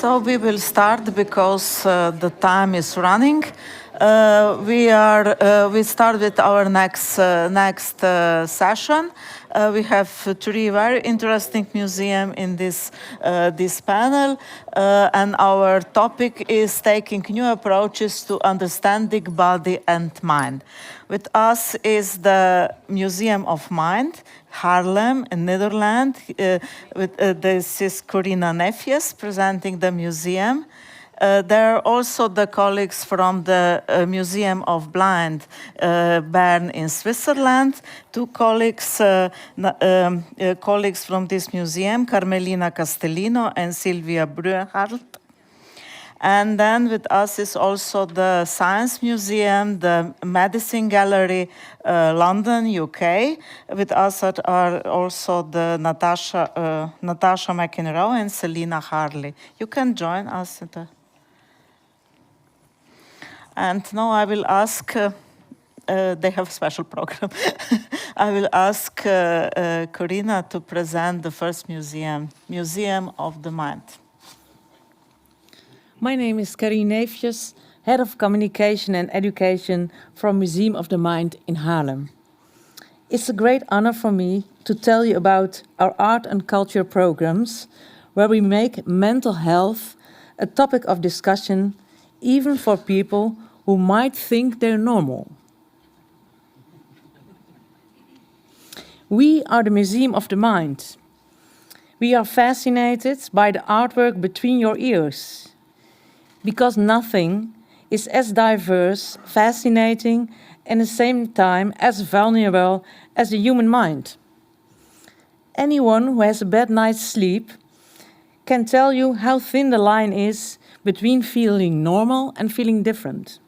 So we will start because the time is running. We start with our next session. We have three very interesting museums in this panel, and our topic is taking new approaches to understanding body and mind. With us is the Museum of Mind, Haarlem in Netherlands. This is Corina Nefjes presenting the museum. There are also the colleagues from the Museum of Blind, Bern in Switzerland. Two colleagues from this museum, Carmelina Castellino and Silvia Breuhardt. And then with us is also the Science Museum, the Medicine Gallery, London, UK. With us are also the Natasha McEnroe and Selina Harley. You can join us. And now I will ask, they have a special program. I will ask Corina to present the first museum, Museum of the Mind. My name is Corina Nefjes, Head of Communication and Education from Museum of the Mind in Haarlem. It's a great honor for me to tell you about our art and culture programs, where we make mental health a topic of discussion, even for people who might think they're normal. We are the Museum of the Mind. We are fascinated by the artwork between your ears, because nothing is as diverse, fascinating, and at the same time as vulnerable as the human mind. Anyone who has a bad night's sleep can tell you how thin the line is between feeling normal and feeling different.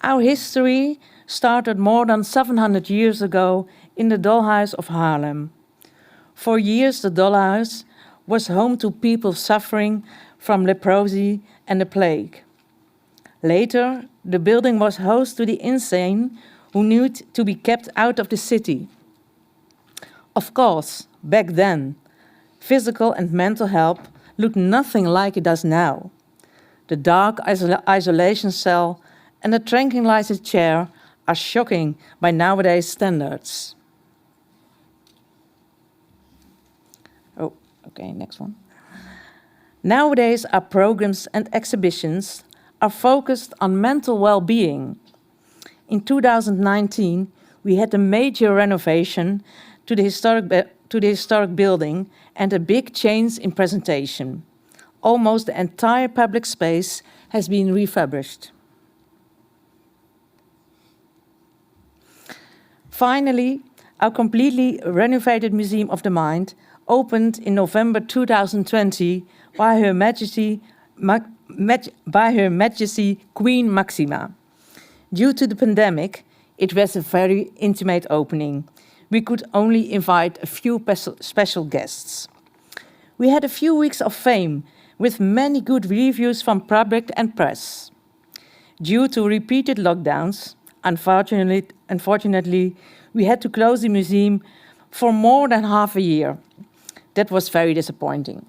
Our history started more than 700 years ago in the Dolhuys of Haarlem. For years, the Dolhuys was home to people suffering from leprosy and the plague. Later, the building was host to the insane who needed to be kept out of the city. Of course, back then, physical and mental help looked nothing like it does now. The dark isolation cell and the tranquilizer chair are shocking by nowadays standards. Okay, next one. Nowadays, our programs and exhibitions are focused on mental well-being. In 2019, we had a major renovation to the historic building and a big change in presentation. Almost the entire public space has been refurbished. Finally, our completely renovated Museum of the Mind opened in November 2020 by Her Majesty Queen Maxima. Due to the pandemic, it was a very intimate opening. We could only invite a few special guests. We had a few weeks of fame with many good reviews from public and press. Due to repeated lockdowns, unfortunately, we had to close the museum for more than half a year. That was very disappointing.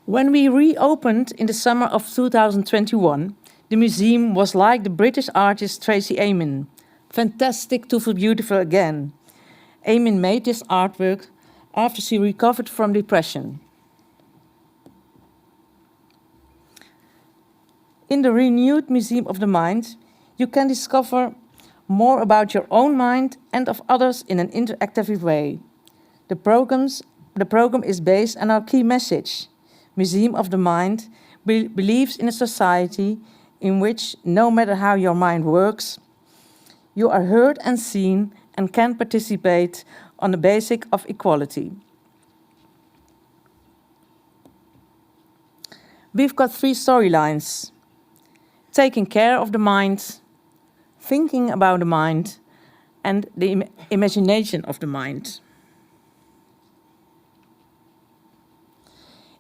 When we reopened in the summer of 2021, the museum was like the British artist Tracey Emin. Fantastic to feel beautiful again. Emin made this artwork after she recovered from depression. In the renewed Museum of the Mind, you can discover more about your own mind and of others in an interactive way. The program is based on our key message. Museum of the Mind believes in a society in which, no matter how your mind works, you are heard and seen and can participate on the basis of equality. We've got three storylines: taking care of the mind, thinking about the mind, and the imagination of the mind.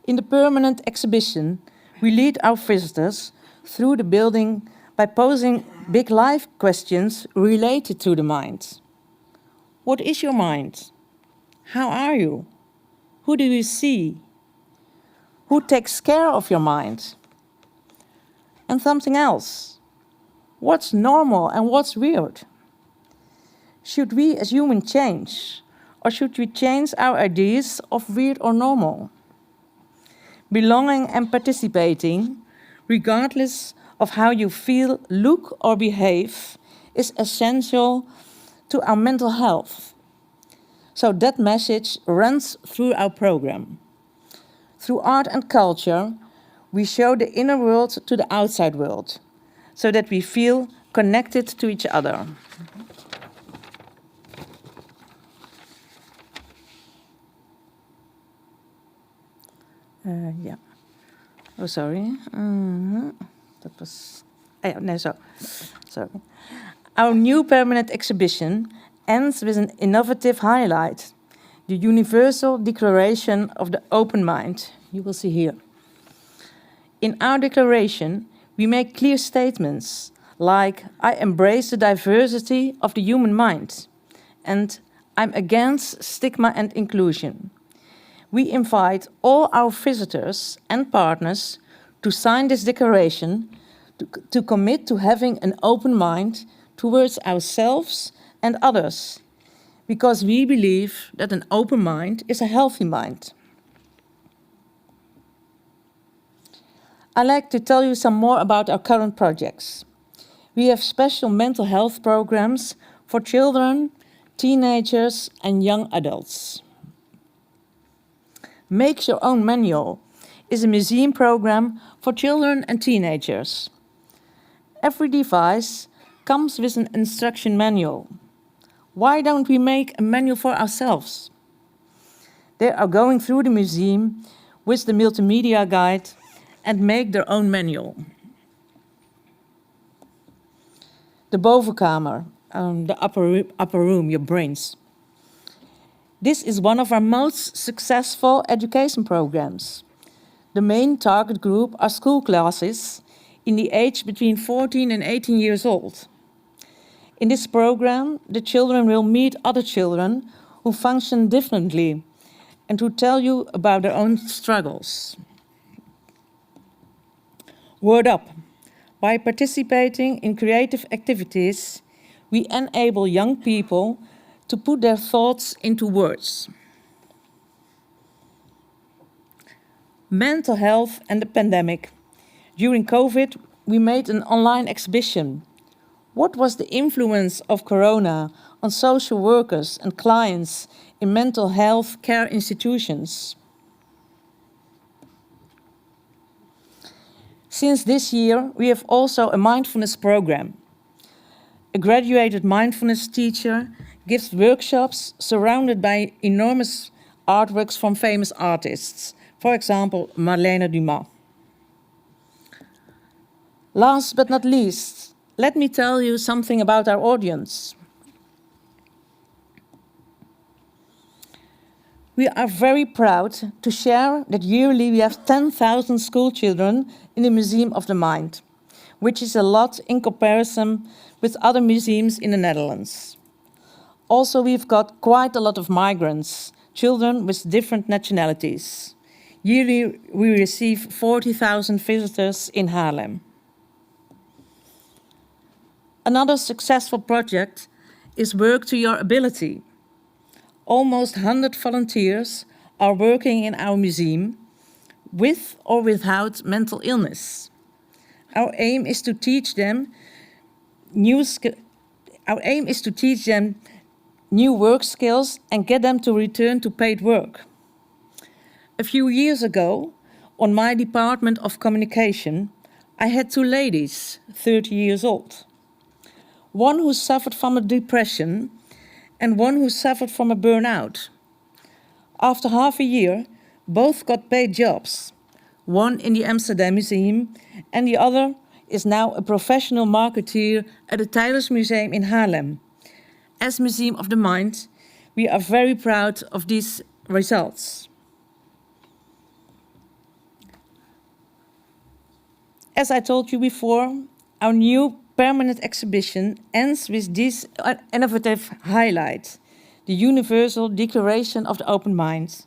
In the permanent exhibition, we lead our visitors through the building by posing big life questions related to the mind. What is your mind? How are you? Who do you see? Who takes care of your mind? And something else. What's normal and what's weird? Should we as humans change? Or should we change our ideas of weird or normal? Belonging and participating, regardless of how you feel, look, or behave, is essential to our mental health. So that message runs through our program. Through art and culture, we show the inner world to the outside world, so that we feel connected to each other. Yeah. Oh, sorry. That was. No, sorry. Our new permanent exhibition ends with an innovative highlight, the Universal Declaration of the Open Mind. You will see here. In our declaration, we make clear statements like, I embrace the diversity of the human mind, and I'm against stigma and inclusion. We invite all our visitors and partners to sign this declaration, to commit to having an open mind towards ourselves and others, because we believe that an open mind is a healthy mind. I'd like to tell you some more about our current projects. We have special mental health programs for children, teenagers, and young adults. Make Your Own Manual is a museum program for children and teenagers. Every device comes with an instruction manual. Why don't we make a manual for ourselves? They are going through the museum with the multimedia guide and make their own manual. The bovenkamer, the upper room, your brains. This is one of our most successful education programs. The main target group are school classes in the age between 14 and 18 years old. In this program, the children will meet other children who function differently and who tell you about their own struggles. Word up. By participating in creative activities, we enable young people to put their thoughts into words. Mental health and the pandemic. During COVID, we made an online exhibition. What was the influence of Corona on social workers and clients in mental health care institutions? Since this year, we have also a mindfulness program. A graduated mindfulness teacher gives workshops surrounded by enormous artworks from famous artists, for example, Marlene Dumas. Last but not least, let me tell you something about our audience. We are very proud to share that yearly we have 10,000 school children in the Museum of the Mind, which is a lot in comparison with other museums in the Netherlands. Also, we've got quite a lot of migrants, children with different nationalities. Yearly, we receive 40,000 visitors in Haarlem. Another successful project is Work to Your Ability. Almost 100 volunteers are working in our museum with or without mental illness. Our aim is to teach them new work skills and get them to return to paid work. A few years ago, on my department of communication, I had two ladies, 30 years old. One who suffered from a depression and one who suffered from a burnout. After half a year, both got paid jobs. One in the Amsterdam Museum and the other is now a professional marketeer at the Tylers Museum in Haarlem. As Museum of the Mind, we are very proud of these results. As I told you before, our new permanent exhibition ends with this innovative highlight, the Universal Declaration of the Open Mind.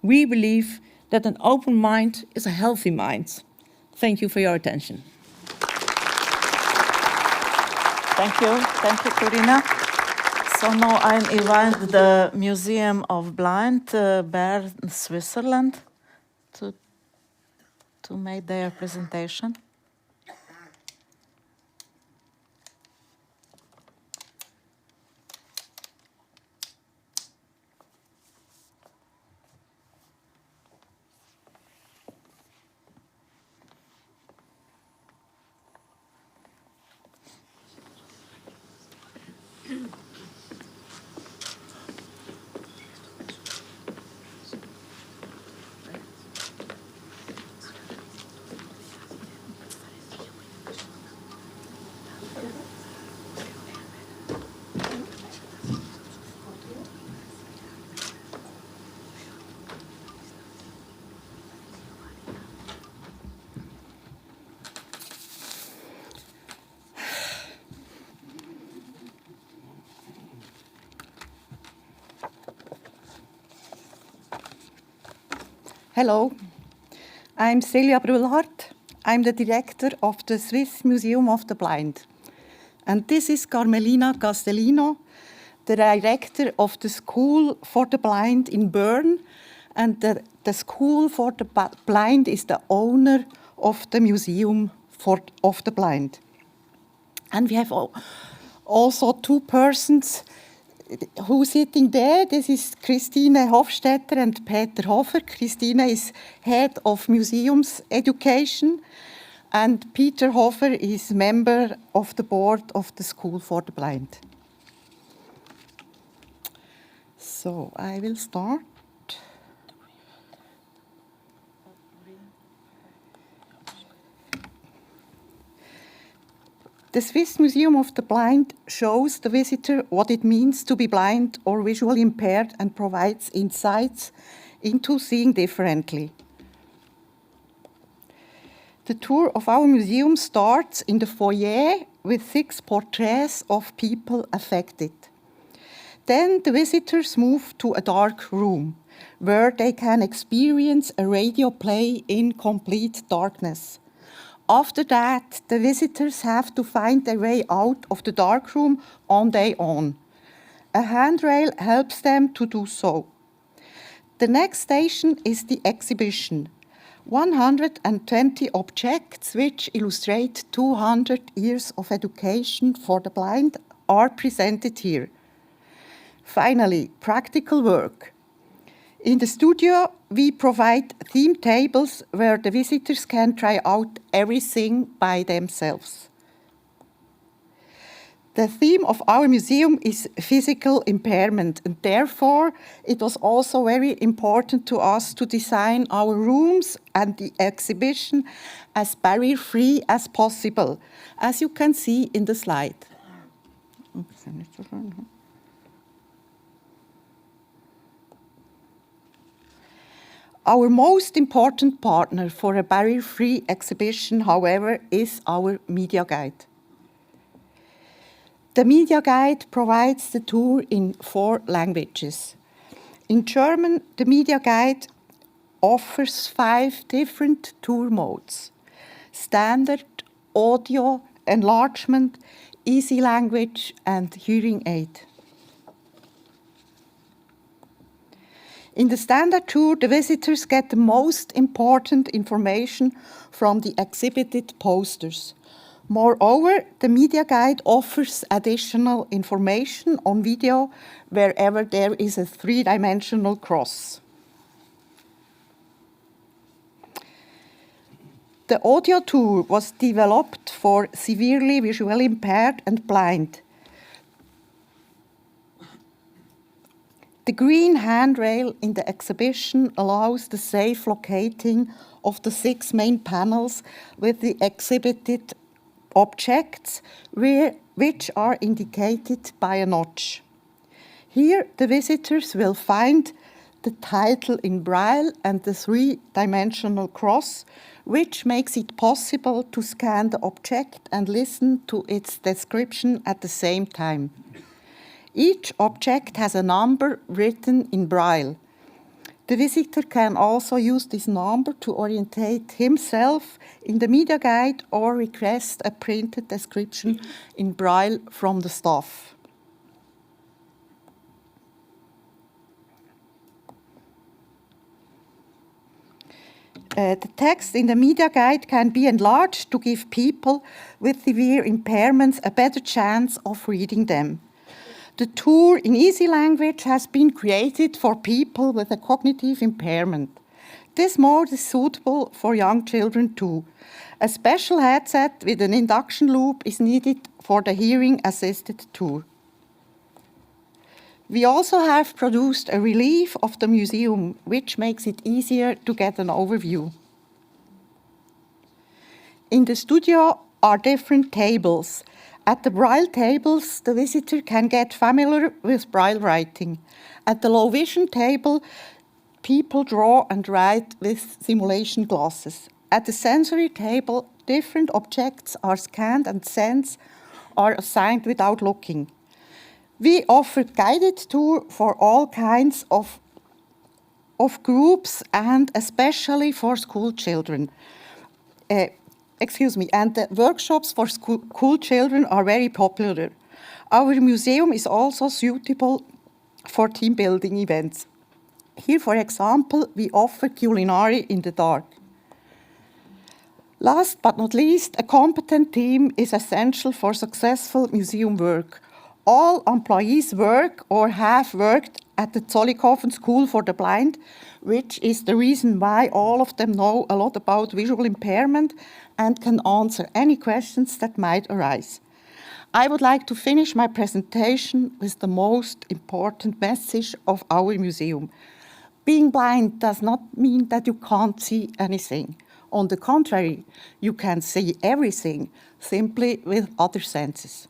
We believe that an open mind is a healthy mind. Thank you for your attention. Thank you, Corina. So now I invite the Museum of Blind, Bern, Switzerland, to make their presentation. Hello, I'm Celia Brühlhardt. I'm the director of the Swiss Museum of the Blind. And this is Carmelina Castellino, the director of the School for the Blind in Bern. And the School for the Blind is the owner of the Museum of the Blind. And we have also two persons who sitting there. This is Christine Hofstetter and Peter Hofer. Christine is head of museums education, and Peter Hofer is member of the board of the School for the Blind. So I will start. The Swiss Museum of the Blind shows the visitor what it means to be blind or visually impaired and provides insights into seeing differently. The tour of our museum starts in the foyer with 6 portraits of people affected. Then the visitors move to a dark room where they can experience a radio play in complete darkness. After that, the visitors have to find their way out of the dark room on their own. A handrail helps them to do so. The next station is the exhibition. 120 objects which illustrate 200 years of education for the blind are presented here. Finally, practical work. In the studio, we provide theme tables where the visitors can try out everything by themselves. The theme of our museum is physical impairment, and therefore it was also very important to us to design our rooms and the exhibition as barrier-free as possible, as you can see in the slide. Our most important partner for a barrier-free exhibition, however, is our media guide. The media guide provides the tour in 4 languages. In German, the media guide offers 5 different tour modes: standard, audio, enlargement, easy language, and hearing aid. In the standard tour, the visitors get the most important information from the exhibited posters. Moreover, the media guide offers additional information on video wherever there is a 3-dimensional cross. The audio tour was developed for severely visually impaired and blind. The green handrail in the exhibition allows the safe locating of the 6 main panels with the exhibited objects, which are indicated by a notch. Here, the visitors will find the title in Braille and the 3-dimensional cross, which makes it possible to scan the object and listen to its description at the same time. Each object has a number written in Braille. The visitor can also use this number to orientate himself in the media guide or request a printed description in Braille from the staff. The text in the media guide can be enlarged to give people with severe impairments a better chance of reading them. The tour in easy language has been created for people with a cognitive impairment. This mode is suitable for young children too. A special headset with an induction loop is needed for the hearing-assisted tour. We also have produced a relief of the museum, which makes it easier to get an overview. In the studio are different tables. At the Braille tables, the visitor can get familiar with Braille writing. At the low vision table, people draw and write with simulation glasses. At the sensory table, different objects are scanned and scents are assigned without looking. We offer guided tour for all kinds of groups and especially for school children. And the workshops for school children are very popular. Our museum is also suitable for team building events. Here, for example, we offer culinary in the dark. Last but not least, a competent team is essential for successful museum work. All employees work or have worked at the Zollikofen School for the Blind, which is the reason why all of them know a lot about visual impairment and can answer any questions that might arise. I would like to finish my presentation with the most important message of our museum. Being blind does not mean that you can't see anything. On the contrary, you can see everything, simply with other senses.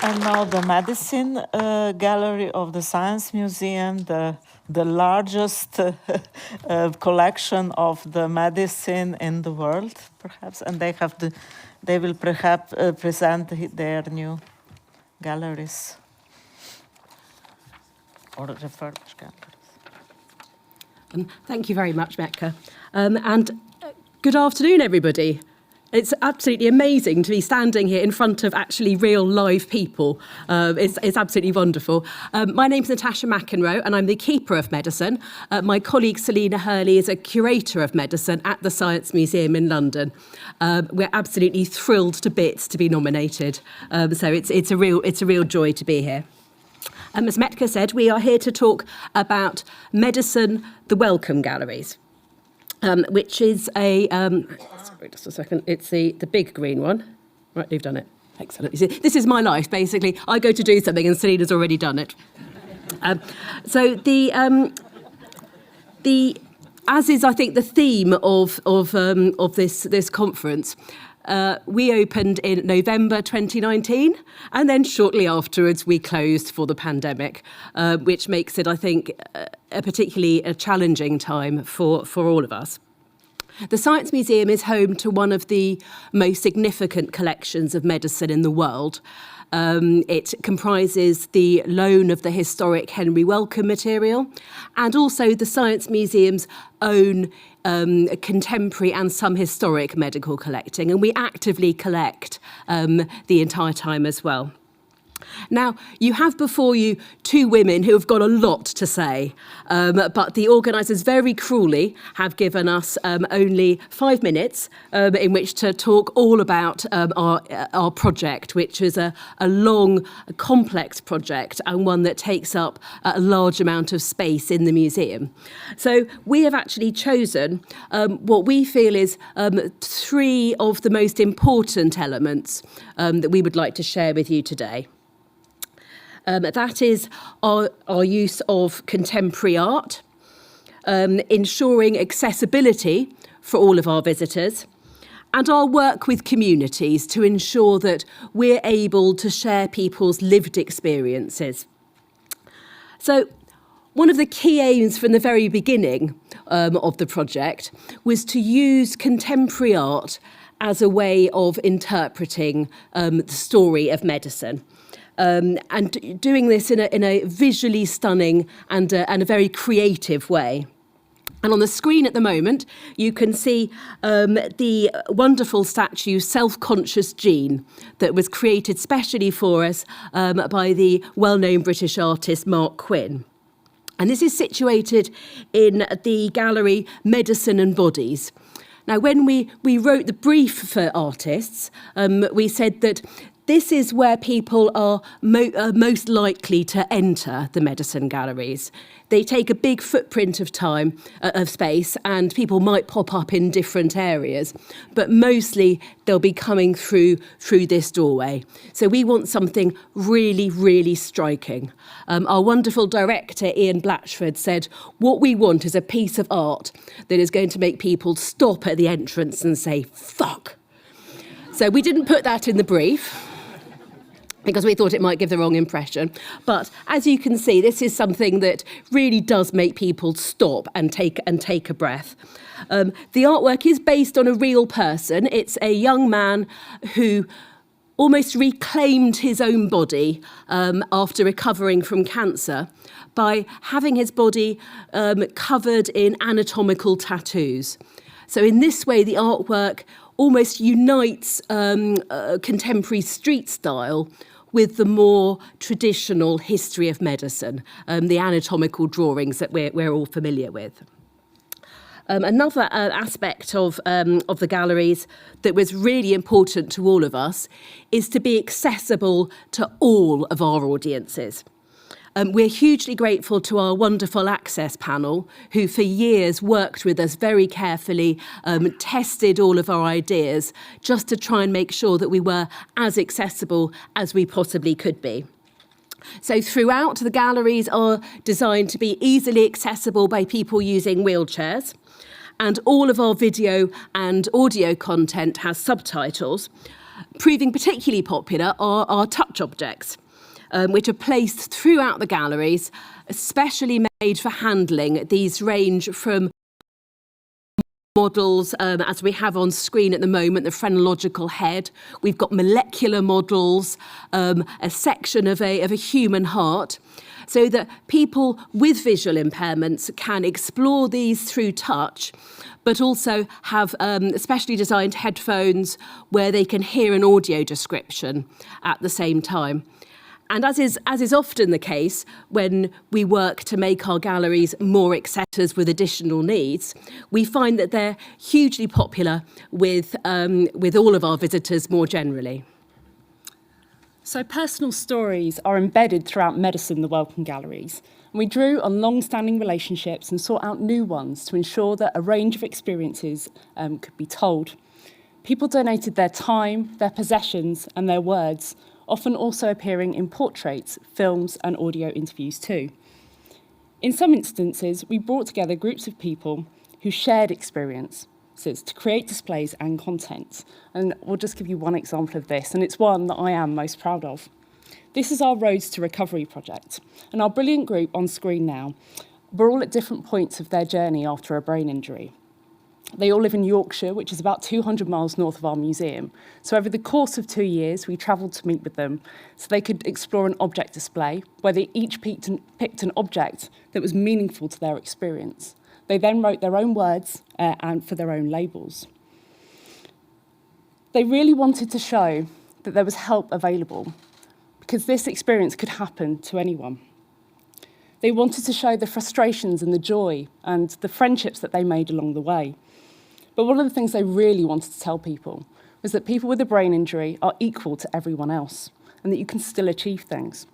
And now the medicine gallery of the Science Museum, the largest collection of the medicine in the world, perhaps, and they will perhaps present their new galleries or refurbished galleries. Thank you very much, Metka. And good afternoon, everybody. It's absolutely amazing to be standing here in front of actually real live people. It's absolutely wonderful. My name's Natasha McEnroe and I'm the Keeper of Medicine. My colleague Selina Hurley is a Curator of Medicine at the Science Museum in London. We're absolutely thrilled to bits to be nominated. So it's a real joy to be here. As Metka said, we are here to talk about Medicine, the Wellcome Galleries. Which is a, sorry, just a second, it's the big green one. Right, you've done it. Excellent. You see, this is my life, basically. I go to do something and Selina's already done it. So as is, I think, the theme of this conference, we opened in November 2019, and then shortly afterwards we closed for the pandemic, which makes it, I think, a particularly challenging time for all of us. The Science Museum is home to one of the most significant collections of medicine in the world. It comprises the loan of the historic Henry Wellcome material and also the Science Museum's own contemporary and some historic medical collecting, and we actively collect the entire time as well. Now, you have before you two women who have got a lot to say, but the organisers very cruelly have given us only 5 minutes in which to talk all about our project, which is a long, complex project and one that takes up a large amount of space in the museum. So we have actually chosen what we feel is 3 of the most important elements that we would like to share with you today. That is our use of contemporary art, ensuring accessibility for all of our visitors, and our work with communities to ensure that we're able to share people's lived experiences. So One of the key aims from the very beginning of the project was to use contemporary art as a way of interpreting the story of medicine. And doing this in a visually stunning and a very creative way. And on the screen at the moment, you can see the wonderful statue Self-Conscious Jean that was created specially for us by the well-known British artist Mark Quinn. And this is situated in the gallery Medicine and Bodies. Now, when we wrote the brief for artists, we said that this is where people are most likely to enter the medicine galleries. They take a big footprint of time, of space, and people might pop up in different areas, but mostly they'll be coming through this doorway. So we want something really, really striking. Our wonderful director, Ian Blatchford, said, what we want is a piece of art that is going to make people stop at the entrance and say, fuck. So we didn't put that in the brief, because we thought it might give the wrong impression. But as you can see, this is something that really does make people stop and take a breath. The artwork is based on a real person. It's a young man who almost reclaimed his own body after recovering from cancer by having his body covered in anatomical tattoos. So in this way, the artwork almost unites contemporary street style with the more traditional history of medicine, the anatomical drawings that we're all familiar with. Another aspect of the galleries that was really important to all of us is to be accessible to all of our audiences. We're hugely grateful to our wonderful Access panel, who for years worked with us very carefully, tested all of our ideas, just to try and make sure that we were as accessible as we possibly could be. So throughout, the galleries are designed to be easily accessible by people using wheelchairs, and all of our video and audio content has subtitles. Proving particularly popular are our touch objects, which are placed throughout the galleries, especially made for handling. These range from models, as we have on screen at the moment, the phrenological head. We've got molecular models, a section of a human heart, so that people with visual impairments can explore these through touch, but also have specially designed headphones where they can hear an audio description at the same time. And as is often the case when we work to make our galleries more accessible with additional needs, we find that they're hugely popular with all of our visitors more generally. So personal stories are embedded throughout Medicine, the Wellcome galleries. And we drew on long-standing relationships and sought out new ones to ensure that a range of experiences could be told. People donated their time, their possessions and their words, often also appearing in portraits, films and audio interviews too. In some instances, we brought together groups of people who shared experiences to create displays and content. And we'll just give you one example of this, and it's one that I am most proud of. This is our Roads to Recovery project, and our brilliant group on screen now were all at different points of their journey after a brain injury. They all live in Yorkshire, which is about 200 miles north of our museum. So over the course of 2 years, we travelled to meet with them so they could explore an object display where they each picked an object that was meaningful to their experience. They then wrote their own words and for their own labels. They really wanted to show that there was help available because this experience could happen to anyone. They wanted to show the frustrations and the joy and the friendships that they made along the way. But one of the things they really wanted to tell people was that people with a brain injury are equal to everyone else and that you can still achieve things.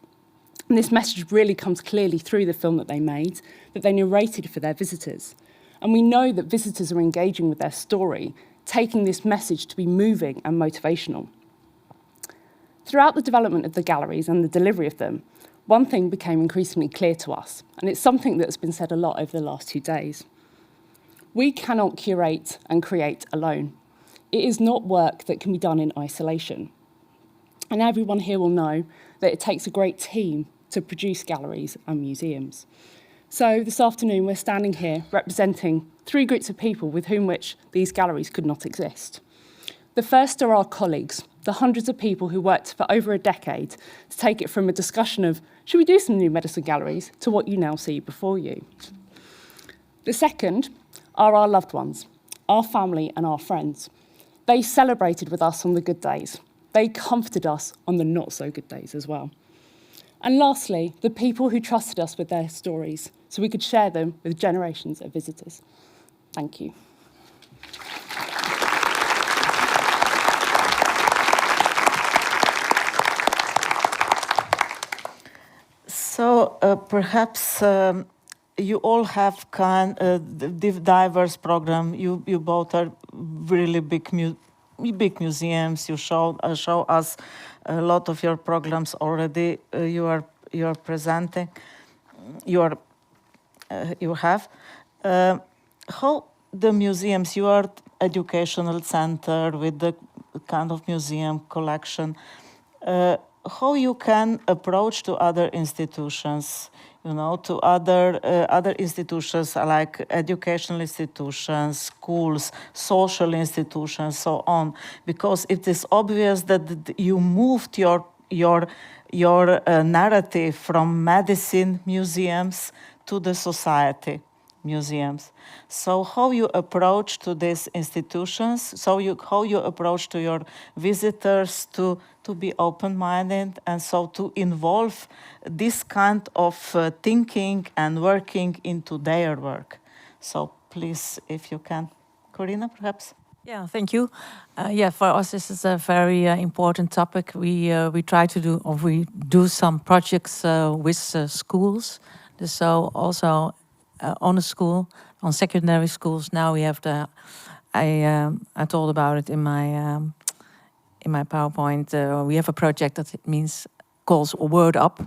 And this message really comes clearly through the film that they made, that they narrated for their visitors. And we know that visitors are engaging with their story, taking this message to be moving and motivational. Throughout the development of the galleries and the delivery of them, one thing became increasingly clear to us, and it's something that's been said a lot over the last 2 days. We cannot curate and create alone. It is not work that can be done in isolation. And everyone here will know that it takes a great team to produce galleries and museums. So this afternoon, we're standing here representing 3 groups of people with whom which these galleries could not exist. The first are our colleagues, the hundreds of people who worked for over a decade to take it from a discussion of, should we do some new medicine galleries, to what you now see before you. The second are our loved ones, our family and our friends. They celebrated with us on the good days. They comforted us on the not so good days as well. And lastly, the people who trusted us with their stories so we could share them with generations of visitors. Thank you. So perhaps you all have diverse program. You both are really big museums. You show us a lot of your programs already. You are presenting. You have how the museums. You are educational center with the kind of museum collection. How you can approach to other institutions, to other institutions like educational institutions, schools, social institutions, so on, because it is obvious that you moved your narrative from medicine museums to the society museums. So how you approach to these institutions, how you approach to your visitors to be open-minded and so to involve this kind of thinking and working into their work. So please, if you can. Corina, perhaps? Yeah, thank you. For us, this is a very important topic. We try to do, or we do some projects with schools. So also on a school, on secondary schools. Now we have I told about it in my PowerPoint. We have a project that calls Word Up.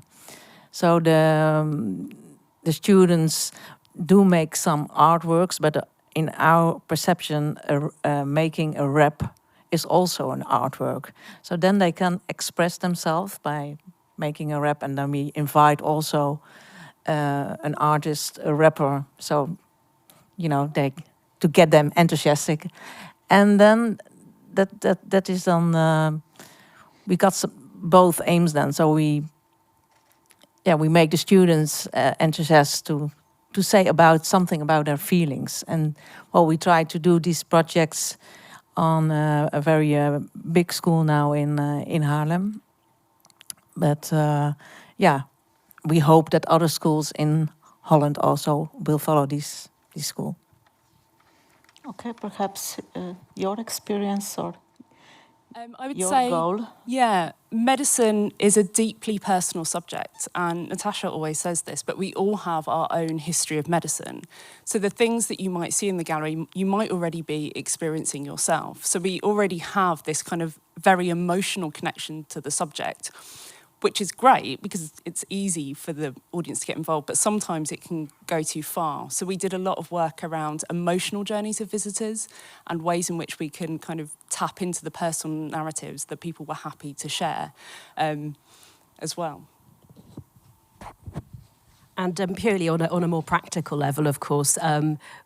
So the students do make some artworks, but in our perception, making a rap is also an artwork. So then they can express themselves by making a rap, and then we invite also an artist, a rapper, so to get them enthusiastic, and then that is on. We got both aims then. So we make the students enthusiastic to say about something about their feelings, and we try to do these projects on a very big school now in Haarlem, but we hope that other schools in Holland also will follow this school. Okay, perhaps your experience or I would your say, goal? Yeah, medicine is a deeply personal subject, and Natasha always says this, but we all have our own history of medicine. So the things that you might see in the gallery, you might already be experiencing yourself. So we already have this kind of very emotional connection to the subject, which is great because it's easy for the audience to get involved, but sometimes it can go too far. So we did a lot of work around emotional journeys of visitors and ways in which we can kind of tap into the personal narratives that people were happy to share as well. And purely on a more practical level, of course,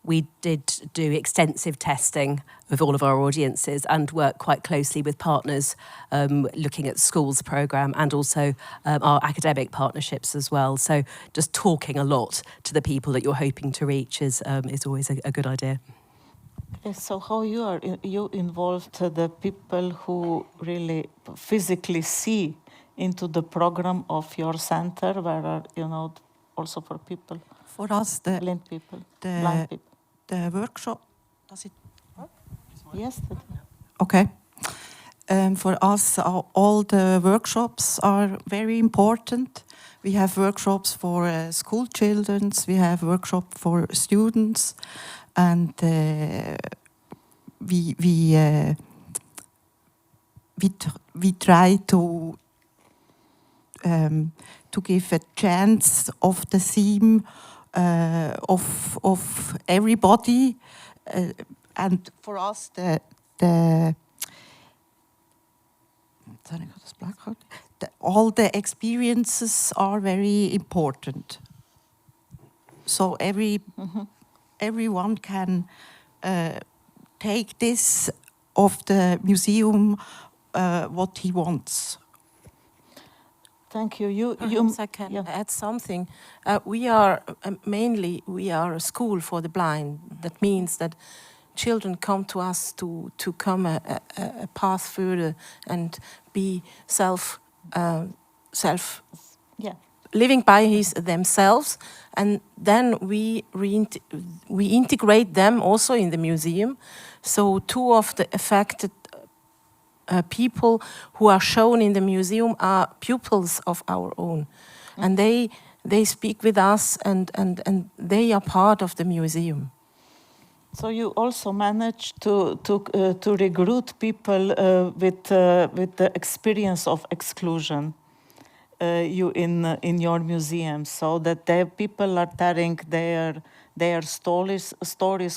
we did do extensive testing of all of our audiences and work quite closely with partners looking at schools programme and also our academic partnerships as well. So just talking a lot to the people that you're hoping to reach is always a good idea. So how you involved the people who really physically see into the program of your center, where also for people, for us, blind people, blind people. The workshop. Does it? Yes. Okay. For us, all the workshops are very important. We have workshops for school children. We have workshops for students, and we try to give a chance of the theme of everybody, and for us all the experiences are very important. so everyone can take this of the museum what he wants. Thank you. Perhaps I can add something. We are a school for the blind. That means that children come to us to come a path further and be self living by themselves, and then we integrate them also in the museum. So 2 of the affected people who are shown in the museum are pupils of our own, and they speak with us, and they are part of the museum. So you also manage to recruit people with the experience of exclusion. In your museum, so that the people are telling their stories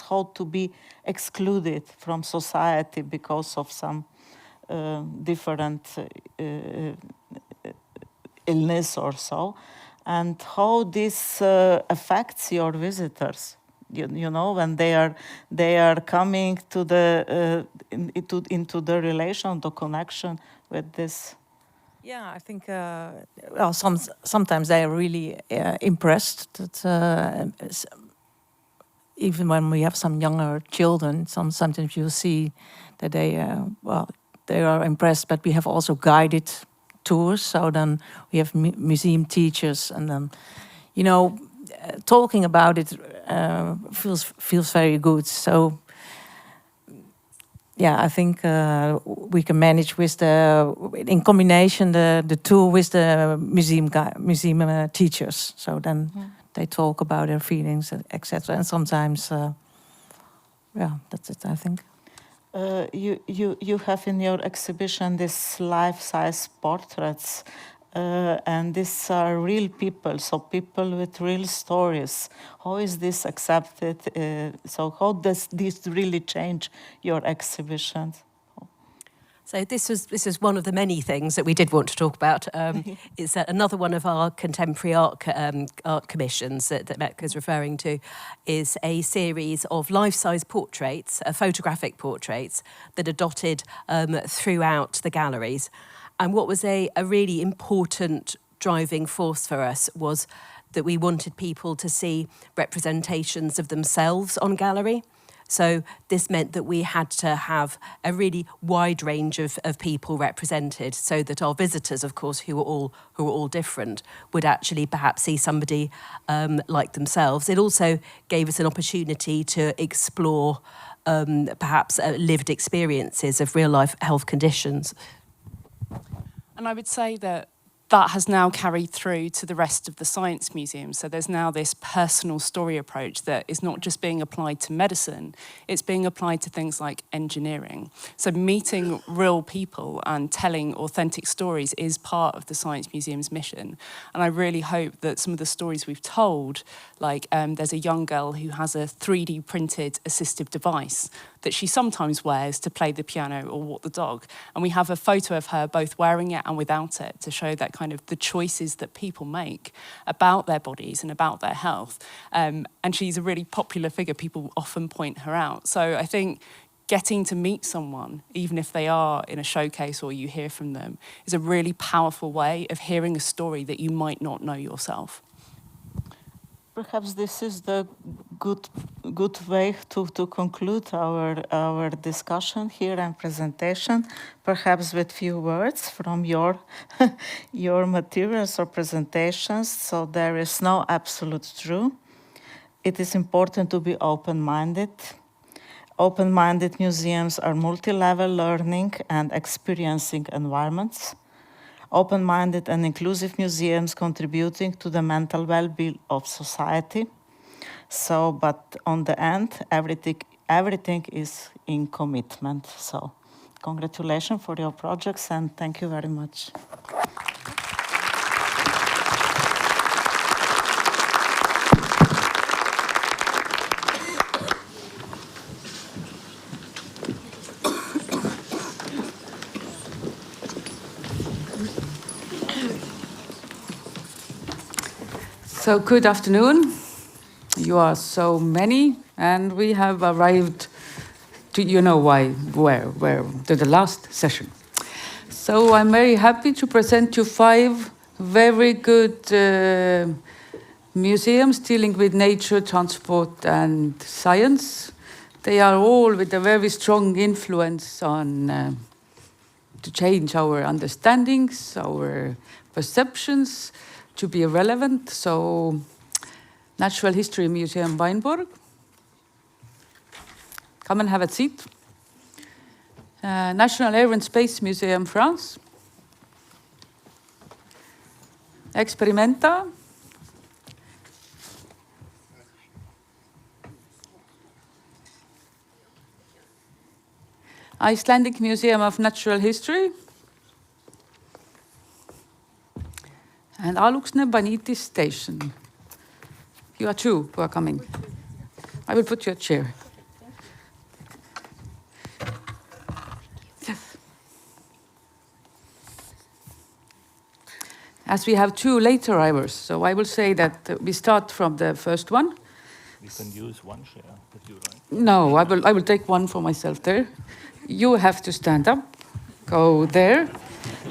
how to be excluded from society because of some different illness or so, and how this affects your visitors. You know, when they are coming to the into the relation, the connection with this. Yeah, I think sometimes they are really impressed that even when we have some younger children, sometimes you see that they are impressed. But we have also guided tours, so then we have museum teachers, and then talking about it feels very good. So. Yeah, I think we can manage with in combination the tour with the museum teachers. So then they talk about their feelings, etc. And sometimes, that's it. I think. You have in your exhibition this life-size portraits, and these are real people, so people with real stories. How is this accepted? So how does this really change your exhibitions? So this is one of the many things that we did want to talk about. It's another one of our contemporary art commissions that Metka is referring to, is a series of life-size portraits, photographic portraits, that are dotted throughout the galleries. And what was a really important driving force for us was that we wanted people to see representations of themselves on gallery. So this meant that we had to have a really wide range of people represented, so that our visitors, of course, who are all different, would actually perhaps see somebody like themselves. It also gave us an opportunity to explore perhaps lived experiences of real-life health conditions. And I would say that has now carried through to the rest of the Science Museum. So there's now this personal story approach that is not just being applied to medicine, it's being applied to things like engineering. So meeting real people and telling authentic stories is part of the Science Museum's mission. And I really hope that some of the stories we've told, like there's a young girl who has a 3D printed assistive device that she sometimes wears to play the piano or walk the dog. And we have a photo of her both wearing it and without it to show that kind of the choices that people make about their bodies and about their health. And she's a really popular figure. People often point her out. So I think getting to meet someone, even if they are in a showcase or you hear from them, is a really powerful way of hearing a story that you might not know yourself. Perhaps this is the good way to conclude our discussion here and presentation. Perhaps with few words from your materials or presentations. So there is no absolute truth. It is important to be open-minded. Open-minded museums are multi-level learning and experiencing environments. Open-minded and inclusive museums contributing to the mental well-being of society. So, but on the end, everything is in commitment. So, congratulations for your projects and thank you very much. So good afternoon. You are so many, and we have arrived to, you know why, where, to the last session. So I'm very happy to present you 5 very good museums dealing with nature, transport, and science. They are all with a very strong influence on to change our understandings, our perceptions, to be relevant. So, Natural History Museum Weinburg. Come and have a seat. National Air and Space Museum France. Experimenta. Icelandic Museum of Natural History. And Aluxne Banitis Station. You are 2 who are coming. I will put you a chair. Yes. As we have 2 late arrivals, so I will say that we start from the first one. We can use one chair with you, right? No, I will take one for myself there. You have to stand up, go there.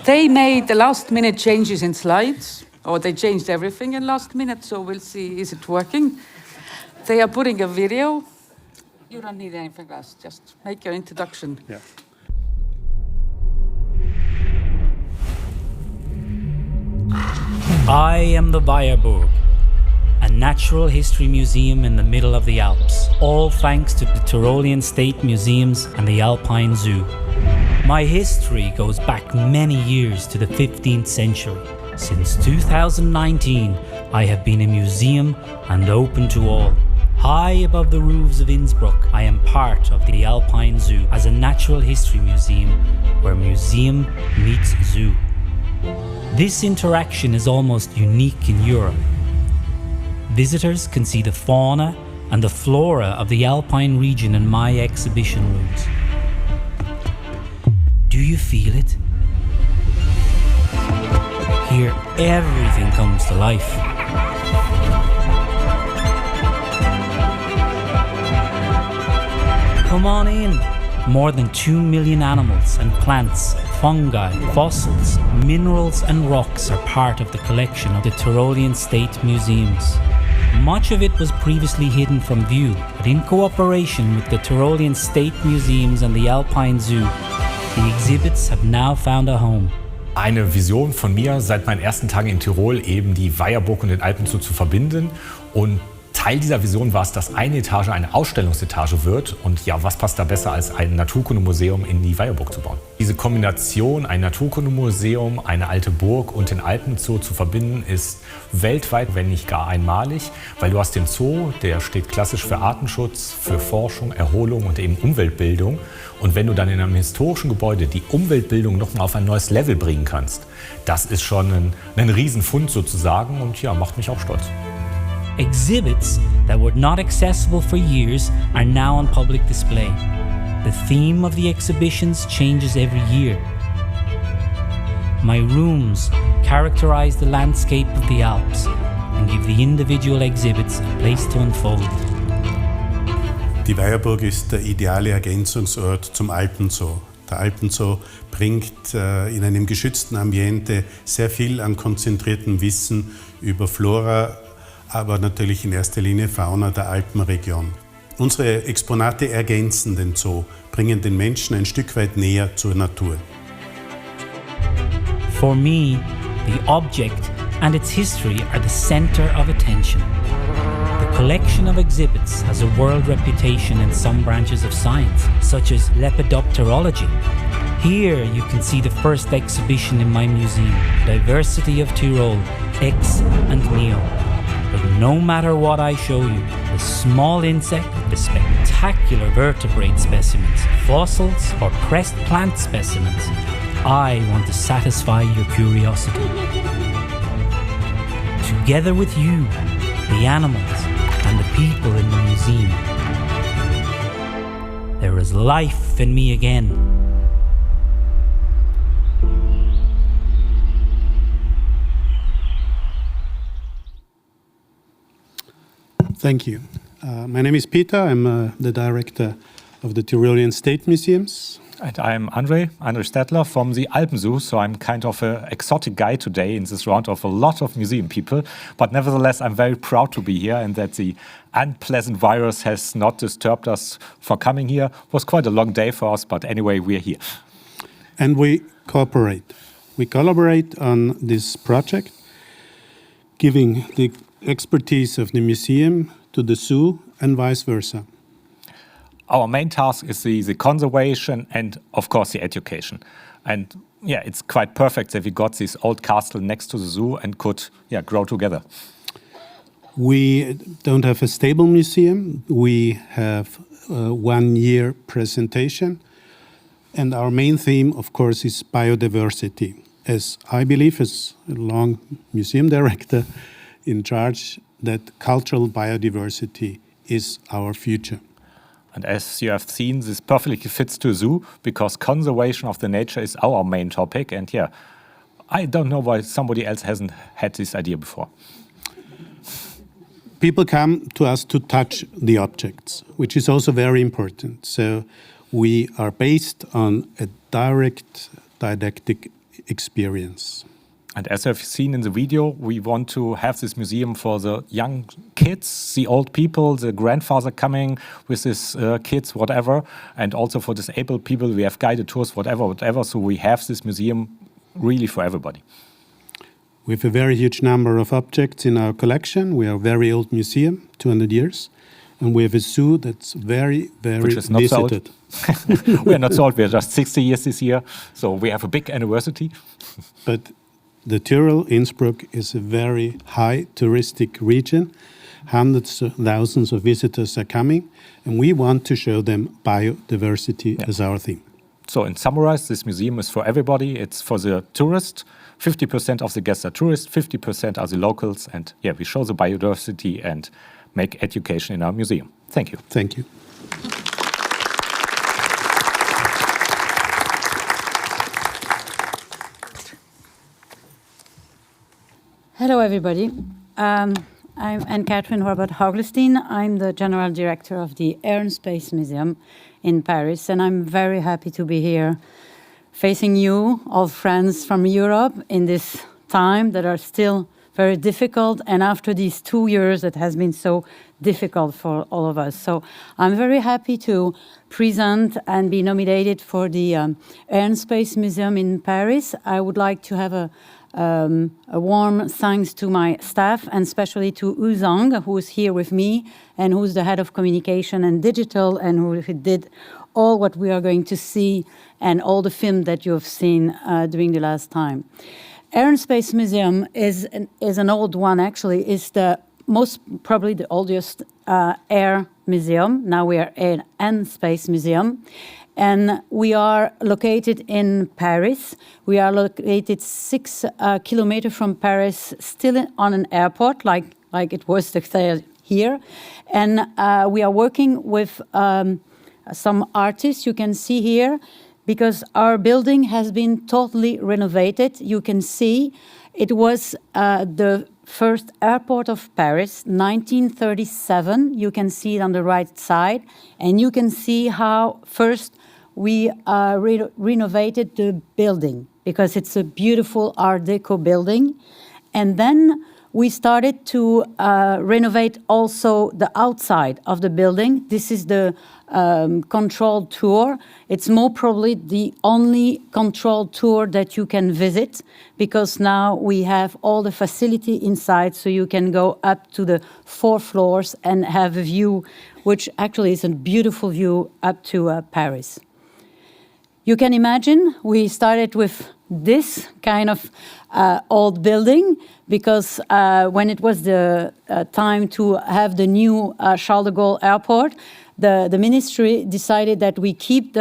They made the last minute changes in slides, or they changed everything in last minute, so we'll see, is it working? They are putting a video. You don't need anything else, just make your introduction. Yeah. I am the Weierburg, a natural history museum in the middle of the Alps, all thanks to the Tyrolean State Museums and the Alpine Zoo. My history goes back many years to the 15th century. Since 2019, I have been a museum and open to all. High above the roofs of Innsbruck, I am part of the Alpine Zoo as a natural history museum where museum meets zoo. This interaction is almost unique in Europe. Visitors can see the fauna and the flora of the Alpine region in my exhibition rooms. Do you feel it? Here, everything comes to life. Come on in. More than 2 million animals and plants, fungi, fossils, minerals and rocks are part of the collection of the Tyrolean State Museums. Much of it was previously hidden from view, but in cooperation with the Tyrolean State Museums and the Alpine Zoo, the exhibits have now found a home. Eine Vision von mir seit meinen ersten Tagen in Tirol, eben die Weierburg und den Alpenzoo zu verbinden. Und Teil dieser Vision war es, dass eine Etage eine Ausstellungsetage wird. Und ja, was passt da besser, als ein Naturkundemuseum in die Weierburg zu bauen? Diese Kombination, ein Naturkundemuseum, eine alte Burg und den Alpenzoo zu verbinden, ist weltweit, wenn nicht gar einmalig. Weil du hast den Zoo, der steht klassisch für Artenschutz, für Forschung, Erholung und eben Umweltbildung. Und wenn du dann in einem historischen Gebäude die Umweltbildung nochmal auf ein neues Level bringen kannst, das ist schon ein Riesenfund sozusagen und ja, macht mich auch stolz. Exhibits that were not accessible for years are now on public display. The theme of the exhibitions changes every year. My rooms characterize the landscape of the Alps and give the individual exhibits a place to unfold. Die Weierburg ist der ideale Ergänzungsort zum Alpenzoo. Der Alpenzoo bringt in einem geschützten Ambiente sehr viel an konzentriertem Wissen über Flora, aber natürlich in erster Linie Fauna der Alpenregion. Unsere Exponate ergänzen den Zoo, bringen den Menschen ein Stück weit näher zur Natur. For me, the object and its history are the center of attention. The collection of exhibits has a world reputation in some branches of science, such as lepidopterology. Here you can see the first exhibition in my museum, Diversity of Tyrol, X and Neo. But no matter what I show you, the small insect, the spectacular vertebrate specimens, fossils or pressed plant specimens, I want to satisfy your curiosity. Together with you, the animals and the people in the museum, there is life in me again. Thank you. My name is Peter. I'm the director of the Tyrolean State Museums. And I'm Andre Stadler from the Alpine Zoo, so I'm kind of an exotic guy today in this round of a lot of museum people. But nevertheless, I'm very proud to be here and that the unpleasant virus has not disturbed us for coming here. It was quite a long day for us, but anyway, we're here. And we cooperate. We collaborate on this project, giving the expertise of the museum to the zoo and vice versa. Our main task is the conservation and, of course, the education. And yeah, it's quite perfect that we got this old castle next to the zoo and could grow together. We don't have a stable museum. We have a 1-year presentation. And our main theme, of course, is biodiversity. As I believe, as a long museum director in charge, that cultural biodiversity is our future. And as you have seen, this perfectly fits to a zoo because conservation of the nature is our main topic. And yeah, I don't know why somebody else hasn't had this idea before. People come to us to touch the objects, which is also very important. So we are based on a direct didactic experience. And as you've seen in the video, we want to have this museum for the young kids, the old people, the grandfather coming with his kids, whatever. And also for disabled people, we have guided tours, whatever. So we have this museum really for everybody. We have a very huge number of objects in our collection. We are a very old museum, 200 years. And we have a zoo that's very, very Which is not visited. Sold. We are not sold. We are just 60 years this year. So we have a big anniversary. But the Tyrol, Innsbruck, is a very high touristic region. Hundreds of thousands of visitors are coming, and we want to show them biodiversity as our theme. So in summarize, this museum is for everybody. It's for the tourist. 50% of the guests are tourists, 50% are the locals. And yeah, we show the biodiversity and make education in our museum. Thank you. Thank you. Hello, everybody. I'm Anne-Catherine Robert-Hauglestein. I'm the General Director of the Air and Space Museum in Paris, and I'm very happy to be here facing you, all friends from Europe, in this time that are still very difficult, and after these 2 years that has been so difficult for all of us. So I'm very happy to present and be nominated for the Air and Space Museum in Paris. I would like to have a warm thanks to my staff, and especially to Uzang, who is here with me, and who's the head of communication and digital, and who did all what we are going to see and all the film that you have seen during the last time. Air and Space Museum is an old one, actually. It's the probably the oldest air museum. Now we are Air and Space Museum. And we are located in Paris. We are located 6 kilometers from Paris, still on an airport, like it was here. And we are working with some artists you can see here, because our building has been totally renovated. You can see it was the first airport of Paris, 1937. You can see it on the right side. And you can see how first we renovated the building, because it's a beautiful Art Deco building. And then we started to renovate also the outside of the building. This is the controlled tour. It's more probably the only controlled tour that you can visit, because now we have all the facility inside, so you can go up to the 4 floors and have a view, which actually is a beautiful view up to Paris. You can imagine we started with this kind of old building, because when it was the time to have the new Charles de Gaulle airport, the ministry decided that we keep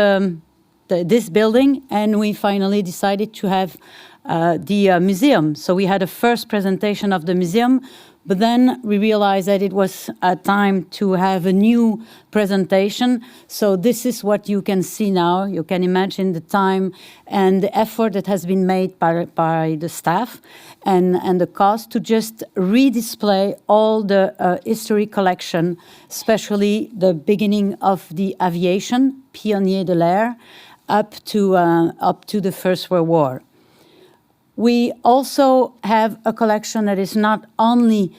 this building, and we finally decided to have the museum. So we had a first presentation of the museum, But then we realized that it was time to have a new presentation. So this is what you can see now. You can imagine the time and the effort that has been made by the staff and the cost to just redisplay all the history collection, especially the beginning of the aviation, Pionnier de l'Air, up to the First World War. We also have a collection that is not only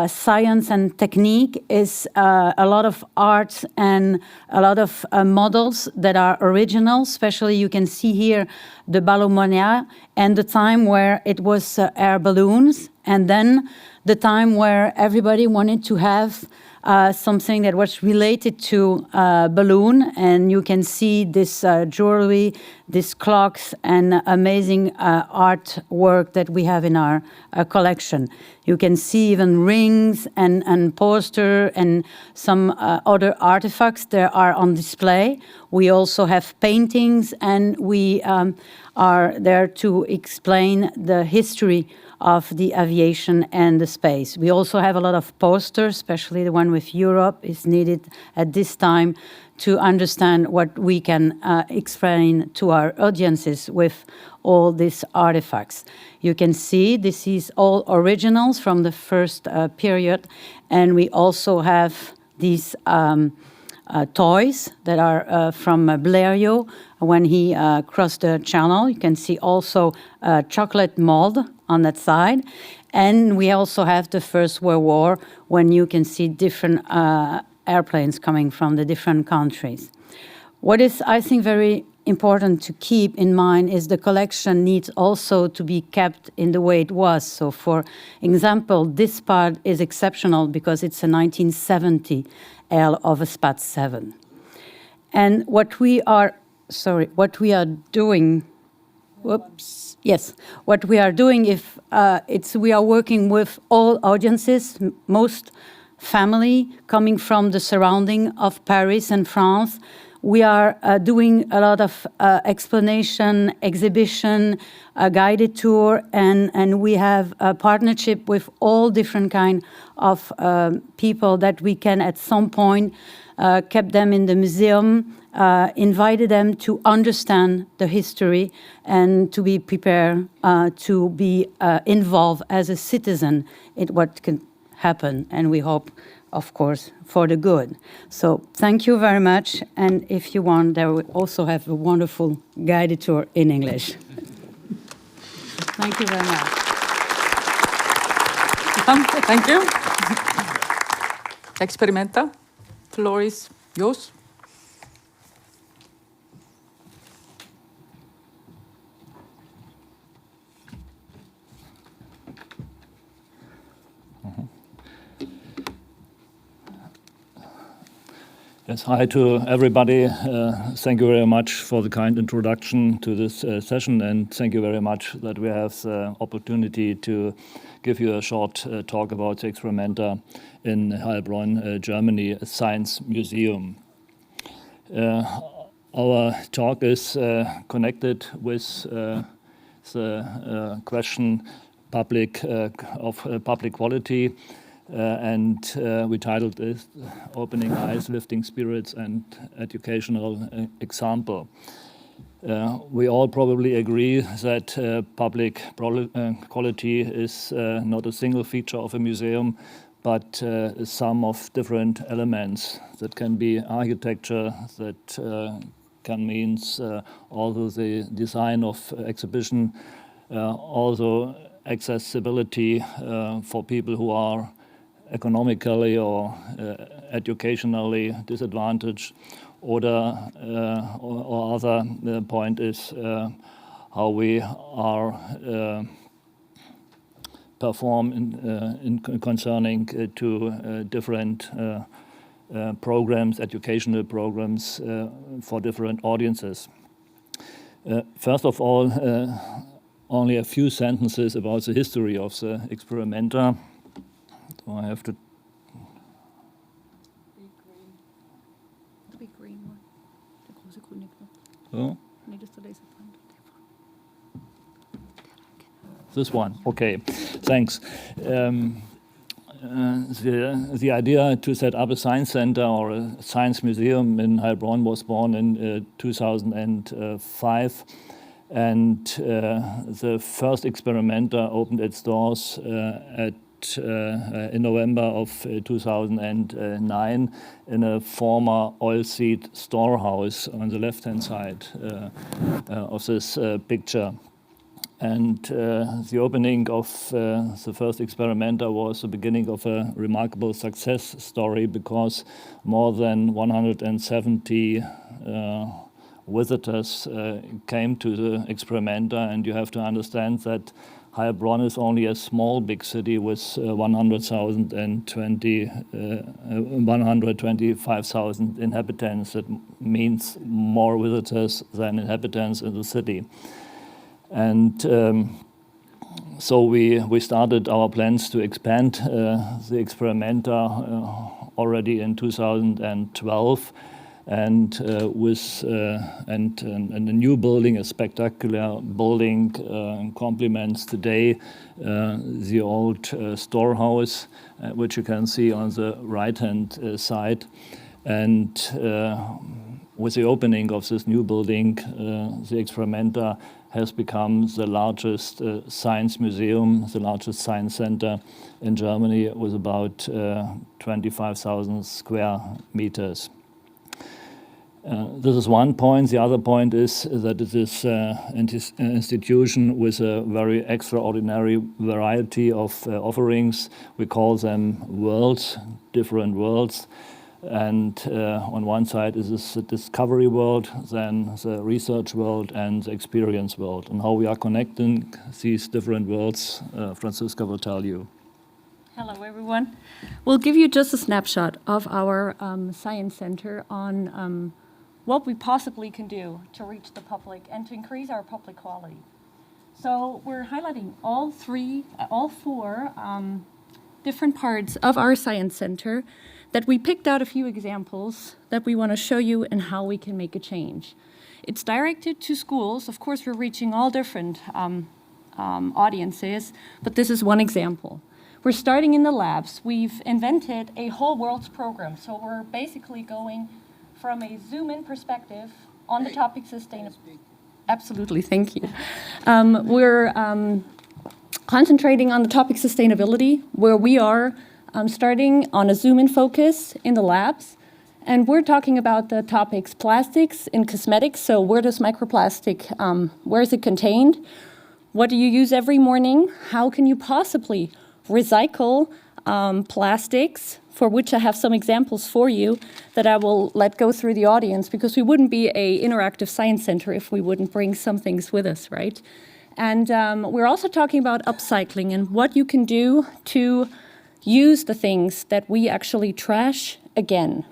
science and technique, is a lot of art and a lot of models that are original. Especially you can see here the Ballonmonia and the time where it was air balloons, and then the time where everybody wanted to have something that was related to balloon, and you can see this jewelry, these clocks, and amazing artwork that we have in our collection. You can see even rings and poster and some other artifacts that are on display. We also have paintings, and we are there to explain the history of the aviation and the space. We also have a lot of posters, especially the one with Europe is needed at this time to understand what we can explain to our audiences with all these artifacts. You can see this is all originals from the first period, and we also have these toys that are from Blériot when he crossed the channel. You can see also a chocolate mold on that side. And we also have the First World War when you can see different airplanes coming from the different countries. What is, I think, very important to keep in mind is the collection needs also to be kept in the way it was. So for example, this part is exceptional because it's a 1970 L of a SPAT 7. And what we are doing, what we are doing, we are working with all audiences, most family coming from the surrounding of Paris and France. We are doing a lot of explanation, exhibition, a guided tour, and we have a partnership with all different kind of people that we can at some point keep them in the museum, invited them to understand the history and to be prepared to be involved as a citizen in what can happen, and we hope, of course, for the good. So thank you very much, and if you want, there we also have a wonderful guided tour in English. Thank you very much. Thank you. Experimenta, floor is yours. Yes, hi to everybody. Thank you very much for the kind introduction to this session, and thank you very much that we have the opportunity to give you a short talk about the Experimenta in Heilbronn, Germany, a science museum. Our talk is connected with the question of public quality. And we titled this Opening Eyes, Lifting Spirits and Educational Example. We all probably agree that public quality is not a single feature of a museum, but a sum of different elements. That can be architecture, that can mean also the design of exhibition, also accessibility for people who are economically or educationally disadvantaged, or other point is how we are perform in concerning to different programs, educational programs for different audiences. First of all, only a few sentences about the history of the Experimenta. So I have to. The big green one. The große grüne Knopf. So? Nee, das ist der Laserpointer. This one, okay, thanks. the idea to set up a science center or a science museum in Heilbronn was born in 2005. And the first experimenter opened its doors in November of 2009 in a former oilseed storehouse on the left-hand side of this picture. And the opening of the first experimenter was the beginning of a remarkable success story, because more than 170 visitors came to the experimenter, and you have to understand that Heilbronn is only a small big city with 125,000 inhabitants. That means more visitors than inhabitants in the city. And so we started our plans to expand the experimenter already in 2012. And with a new building, a spectacular building, complements today the old storehouse, which you can see on the right-hand side. And with the opening of this new building, the experimenter has become the largest science museum, the largest science center in Germany, with about 25,000 square meters. This is one point. The other point is that it is an institution with a very extraordinary variety of offerings. We call them worlds, different worlds. And on one side is this discovery world, then the research world, and the experience world. And how we are connecting these different worlds, Franziska will tell you. Hello, everyone. We'll give you just a snapshot of our science center on what we possibly can do to reach the public and to increase our public quality. So we're highlighting all four different parts of our science center that we picked out a few examples that we want to show you and how we can make a change. It's directed to schools. Of course, we're reaching all different audiences, but this is one example. We're starting in the labs. We've invented a whole world's program. So we're basically going from a zoom-in perspective on the topic sustainability. Absolutely, thank you. We're concentrating on the topic sustainability, where we are starting on a zoom-in focus in the labs. And we're talking about the topics plastics in cosmetics. So where does microplastic, where is it contained? What do you use every morning? How can you possibly recycle plastics, for which I have some examples for you that I will let go through the audience, because we wouldn't be an interactive science center if we wouldn't bring some things with us, right? And we're also talking about upcycling and what you can do to use the things that we actually trash again.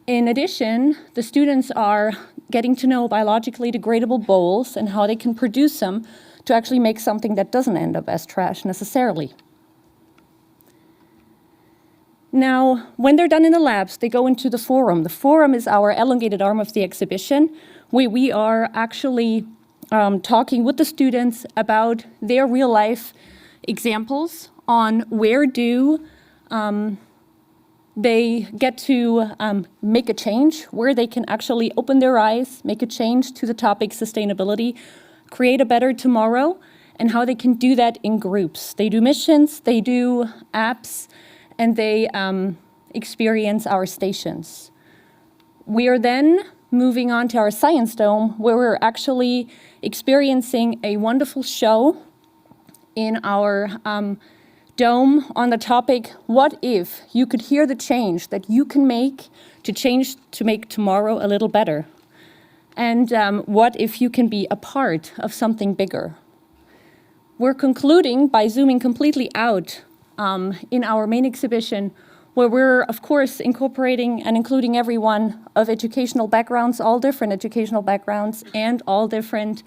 In addition, the students are getting to know biologically degradable bowls and how they can produce them to actually make something that doesn't end up as trash necessarily. Now, when they're done in the labs, they go into the forum. The forum is our elongated arm of the exhibition, where we are actually talking with the students about their real-life examples on where do they get to make a change, where they can actually open their eyes, make a change to the topic sustainability, create a better tomorrow, and how they can do that in groups. They do missions, they do apps, and they experience our stations. We are then moving on to our Science Dome, where we're actually experiencing a wonderful show in our dome on the topic, what if you could hear the change that you can make to make tomorrow a little better? And what if you can be a part of something bigger? We're concluding by zooming completely out in our main exhibition, where we're, of course, incorporating and including everyone of educational backgrounds, all different educational backgrounds, and all different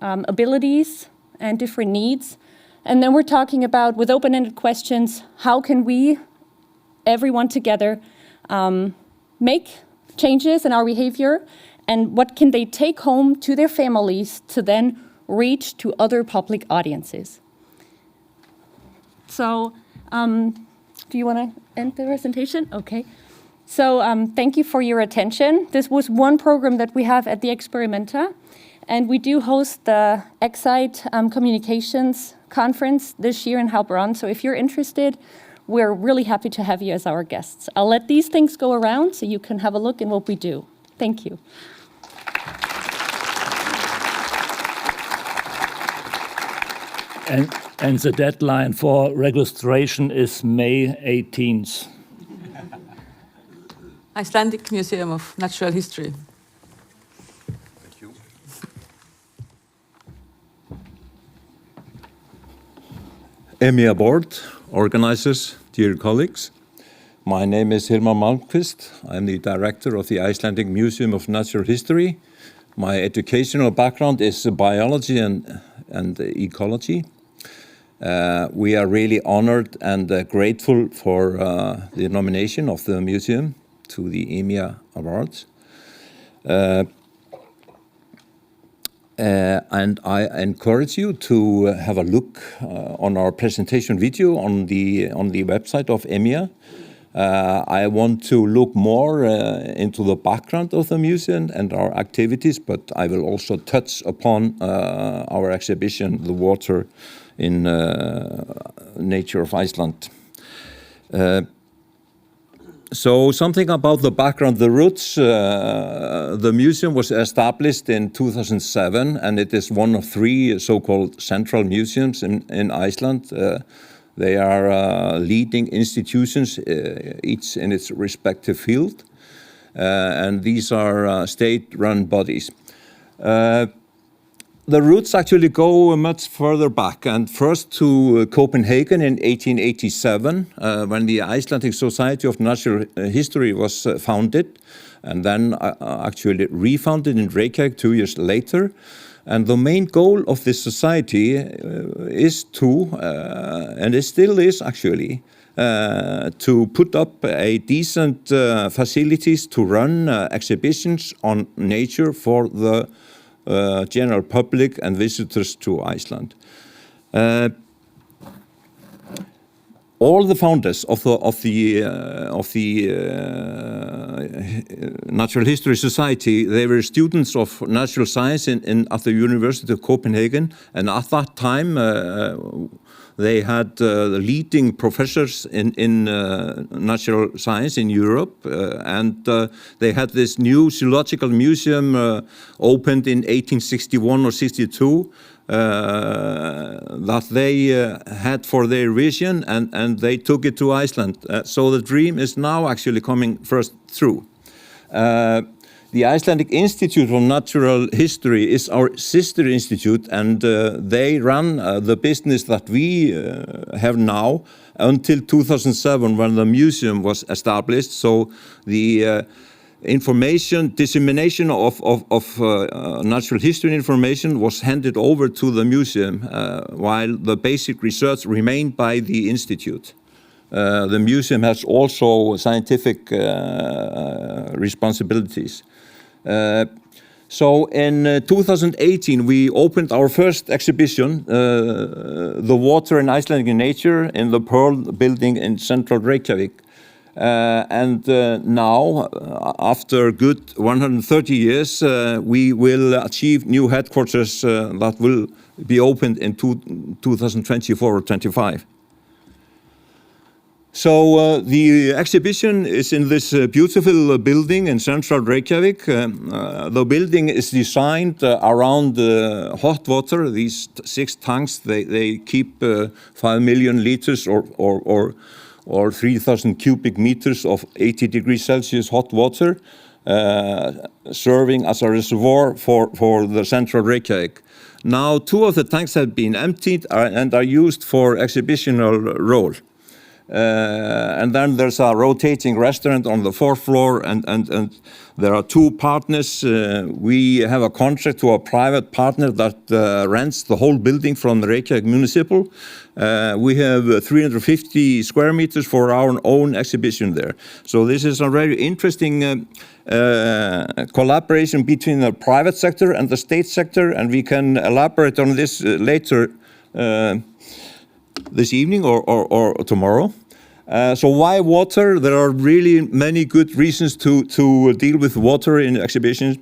abilities and different needs. And then we're talking about, with open-ended questions, how can we, everyone together, make changes in our behavior, and what can they take home to their families to then reach to other public audiences. So, do you want to end the presentation? Okay. So thank you for your attention. This was one program that we have at the Experimenta, and we do host the Excite Communications Conference this year in Heilbronn. So if you're interested, we're really happy to have you as our guests. I'll let these things go around so you can have a look in what we do. Thank you. And the deadline for registration is May 18th. Icelandic Museum of Natural History. Thank you. EMYA board, organizers, dear colleagues. My name is Hilmar Malmqvist. I'm the director of the Icelandic Museum of Natural History. My educational background is biology and ecology. We are really honored and grateful for the nomination of the museum to the EMYA Awards. And I encourage you to have a look on our presentation video on the website of EMYA. I want to look more into the background of the museum and our activities, but I will also touch upon our exhibition, The Water in Nature of Iceland. So something about the background, the roots. The museum was established in 2007, and it is one of 3 so-called central museums in Iceland. They are leading institutions, each in its respective field, and these are state-run bodies. The roots actually go much further back, and first to Copenhagen in 1887, when the Icelandic Society of Natural History was founded, and then actually refounded in Reykjavik 2 years later. And the main goal of this society is to, and it still is actually, to put up a decent facilities to run exhibitions on nature for the general public and visitors to Iceland. All the founders of the Natural History Society, they were students of natural science at the University of Copenhagen, and at that time they had leading professors in natural science in Europe, and they had this new zoological museum opened in 1861 or 62 that they had for their vision, and they took it to Iceland. So the dream is now actually coming first through. The Icelandic Institute of Natural History is our sister institute, and they run the business that we have now until 2007, when the museum was established. So the dissemination of natural history information was handed over to the museum, while the basic research remained by the institute. The museum has also scientific responsibilities. So in 2018, we opened our first exhibition, The Water in Icelandic Nature, in the Pearl building in central Reykjavik. And now, after good 130 years, we will achieve new headquarters that will be opened in 2024 or 25. So the exhibition is in this beautiful building in central Reykjavik. The building is designed around hot water. These 6 tanks, they keep 5 million liters or 3,000 cubic meters of 80 degrees Celsius hot water, serving as a reservoir for the central Reykjavik. Now 2 of the tanks have been emptied and are used for exhibitional role. And then there's a rotating restaurant on the 4th floor, and there are 2 partners. We have a contract to a private partner that rents the whole building from the Reykjavik Municipal. We have 350 square meters for our own exhibition there. So this is a very interesting collaboration between the private sector and the state sector, and we can elaborate on this later. this evening or tomorrow. So why water? There are really many good reasons to deal with water in exhibitions.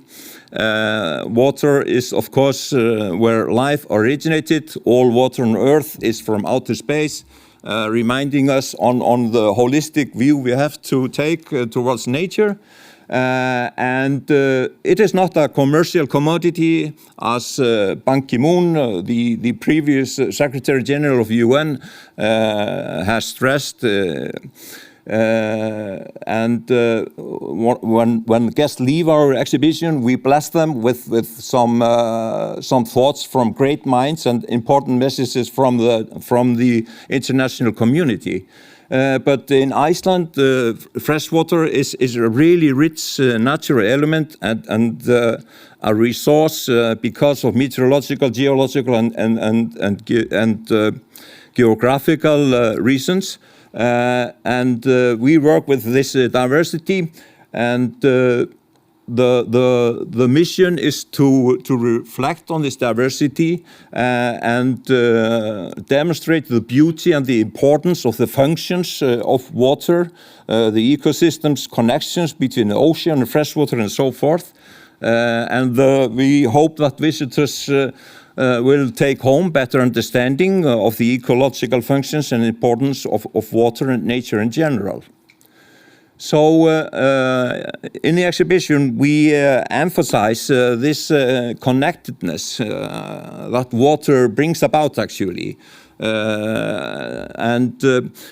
Water is, of course, where life originated. All water on Earth is from outer space, reminding us on the holistic view we have to take towards nature. And it is not a commercial commodity, as Ban Ki-moon, the previous Secretary General of UN, has stressed. When guests leave our exhibition, we bless them with some thoughts from great minds and important messages from the international community. But in Iceland, freshwater is a really rich natural element and a resource because of meteorological, geological, and geographical reasons. We work with this diversity, and the mission is to reflect on this diversity and demonstrate the beauty and the importance of the functions of water, the ecosystems, connections between the ocean and freshwater and so forth. We hope that visitors will take home better understanding of the ecological functions and importance of water and nature in general. So in the exhibition, we emphasize this connectedness that water brings about, actually.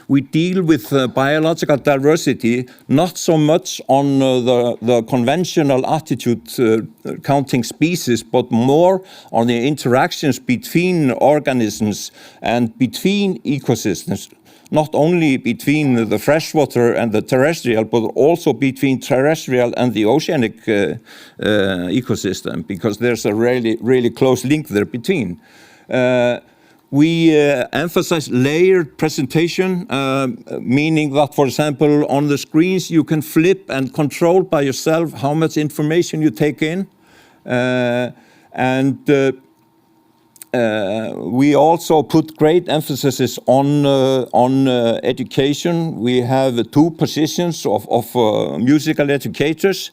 We deal with biological diversity not so much on the conventional attitude counting species, but more on the interactions between organisms and between ecosystems. Not only between the freshwater and the terrestrial, but also between terrestrial and the oceanic ecosystem, because there's a really close link there between. We emphasize layered presentation, meaning that, for example, on the screens you can flip and control by yourself how much information you take in. We also put great emphasis on education. We have 2 positions of musical educators,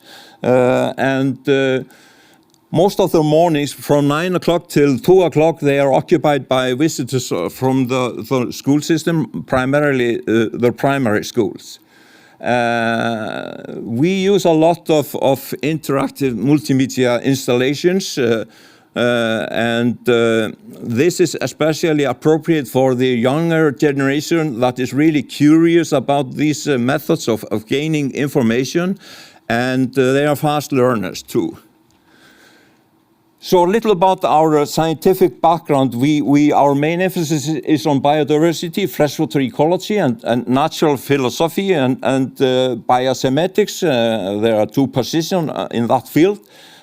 most of the mornings from 9 o'clock till 2 o'clock they are occupied by visitors from the school system, primarily the primary schools. We use a lot of interactive multimedia installations. This is especially appropriate for the younger generation that is really curious about these methods of gaining information, and they are fast learners too. So a little about our scientific background. Our main emphasis is on biodiversity, freshwater ecology, and natural philosophy and biosemetics. There are 2 positions in that field.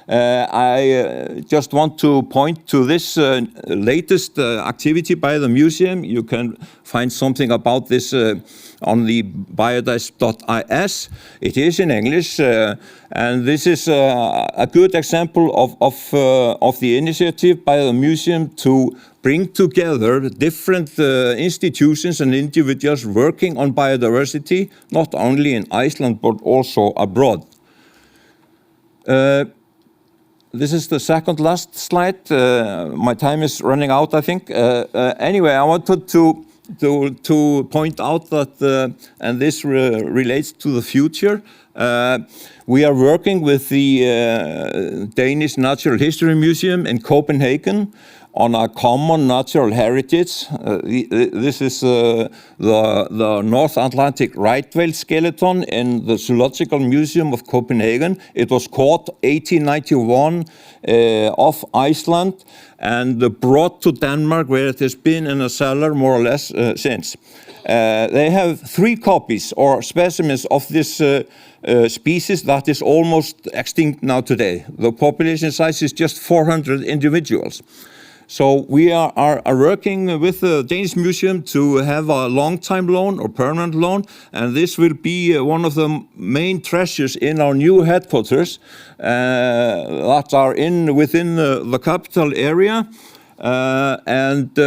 I just want to point to this latest activity by the museum. You can find something about this on the biodice.is. It is in English, and this is a good example of the initiative by the museum to bring together different institutions and individuals working on biodiversity, not only in Iceland but also abroad. This is the second last slide. My time is running out, I think. Anyway, I wanted to point out that, and this relates to the future, we are working with the Danish Natural History Museum in Copenhagen on a common natural heritage. This is the North Atlantic right whale skeleton in the Zoological Museum of Copenhagen. It was caught 1891 off Iceland and brought to Denmark, where it has been in a cellar more or less since. They have 3 copies or specimens of this species that is almost extinct now today. The population size is just 400 individuals. So we are working with the Danish Museum to have a long-time loan or permanent loan, and this will be one of the main treasures in our new headquarters that are within the capital area. and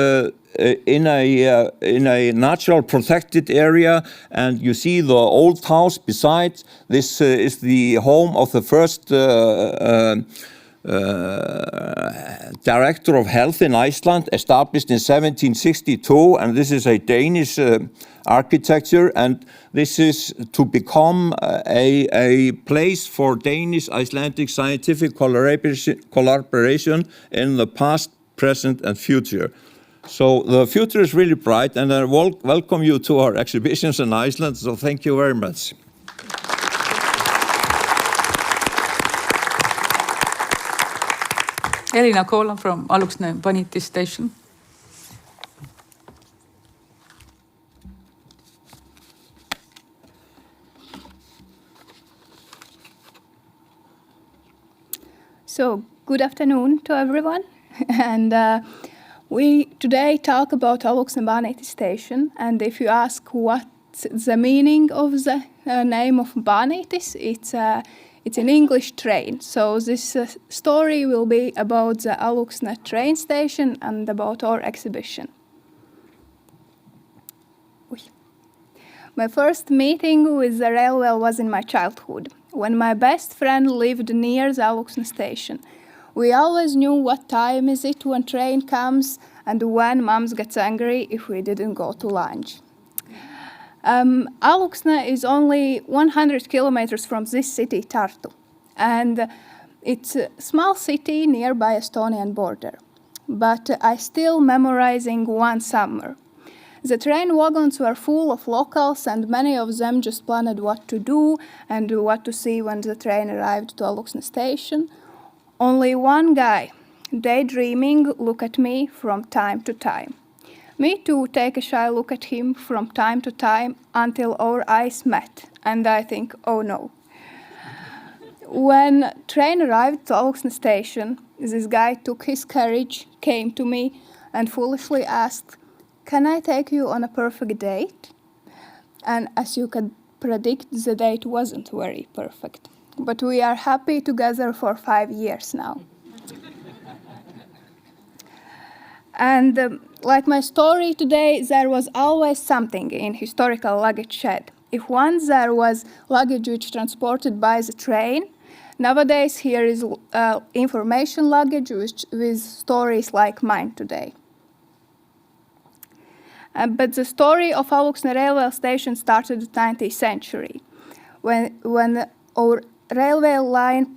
in a natural protected area. And you see the old house beside. This is the home of the first Director of Health in Iceland, established in 1762, and this is a Danish architecture, and this is to become a place for Danish Icelandic scientific collaboration in the past, present, and future. So the future is really bright, and I welcome you to our exhibitions in Iceland, so thank you very much. Elina Koola from Aluksne Vaniti Station. So, good afternoon to everyone. And we today talk about Aluksne Vaniti Station. And if you ask what's the meaning of the name of Vanitis, it's an English train. So this story will be about the Aluksne train station and about our exhibition. My first meeting with the railway was in my childhood, when my best friend lived near the Aluksne station. We always knew what time is it when train comes and when Mums gets angry if we didn't go to lunch. Aluksne is only 100 kilometers from this city, Tartu, and it's a small city nearby Estonian border. But I still memorizing one summer. The train wagons were full of locals, and many of them just planned what to do and what to see when the train arrived to Aluksne station. Only one guy, daydreaming, looked at me from time to time. Me too take a shy look at him from time to time until our eyes met, and I think, oh no. When train arrived to Aluksne station, this guy took his courage, came to me, and foolishly asked, "Can I take you on a perfect date?" And as you could predict, the date wasn't very perfect. But we are happy together for 5 years now. And like my story today, there was always something in historical luggage shed. If once there was luggage which transported by the train, nowadays here is information luggage with stories like mine today. But the story of Aluksne railway station started in the 19th century, when our railway line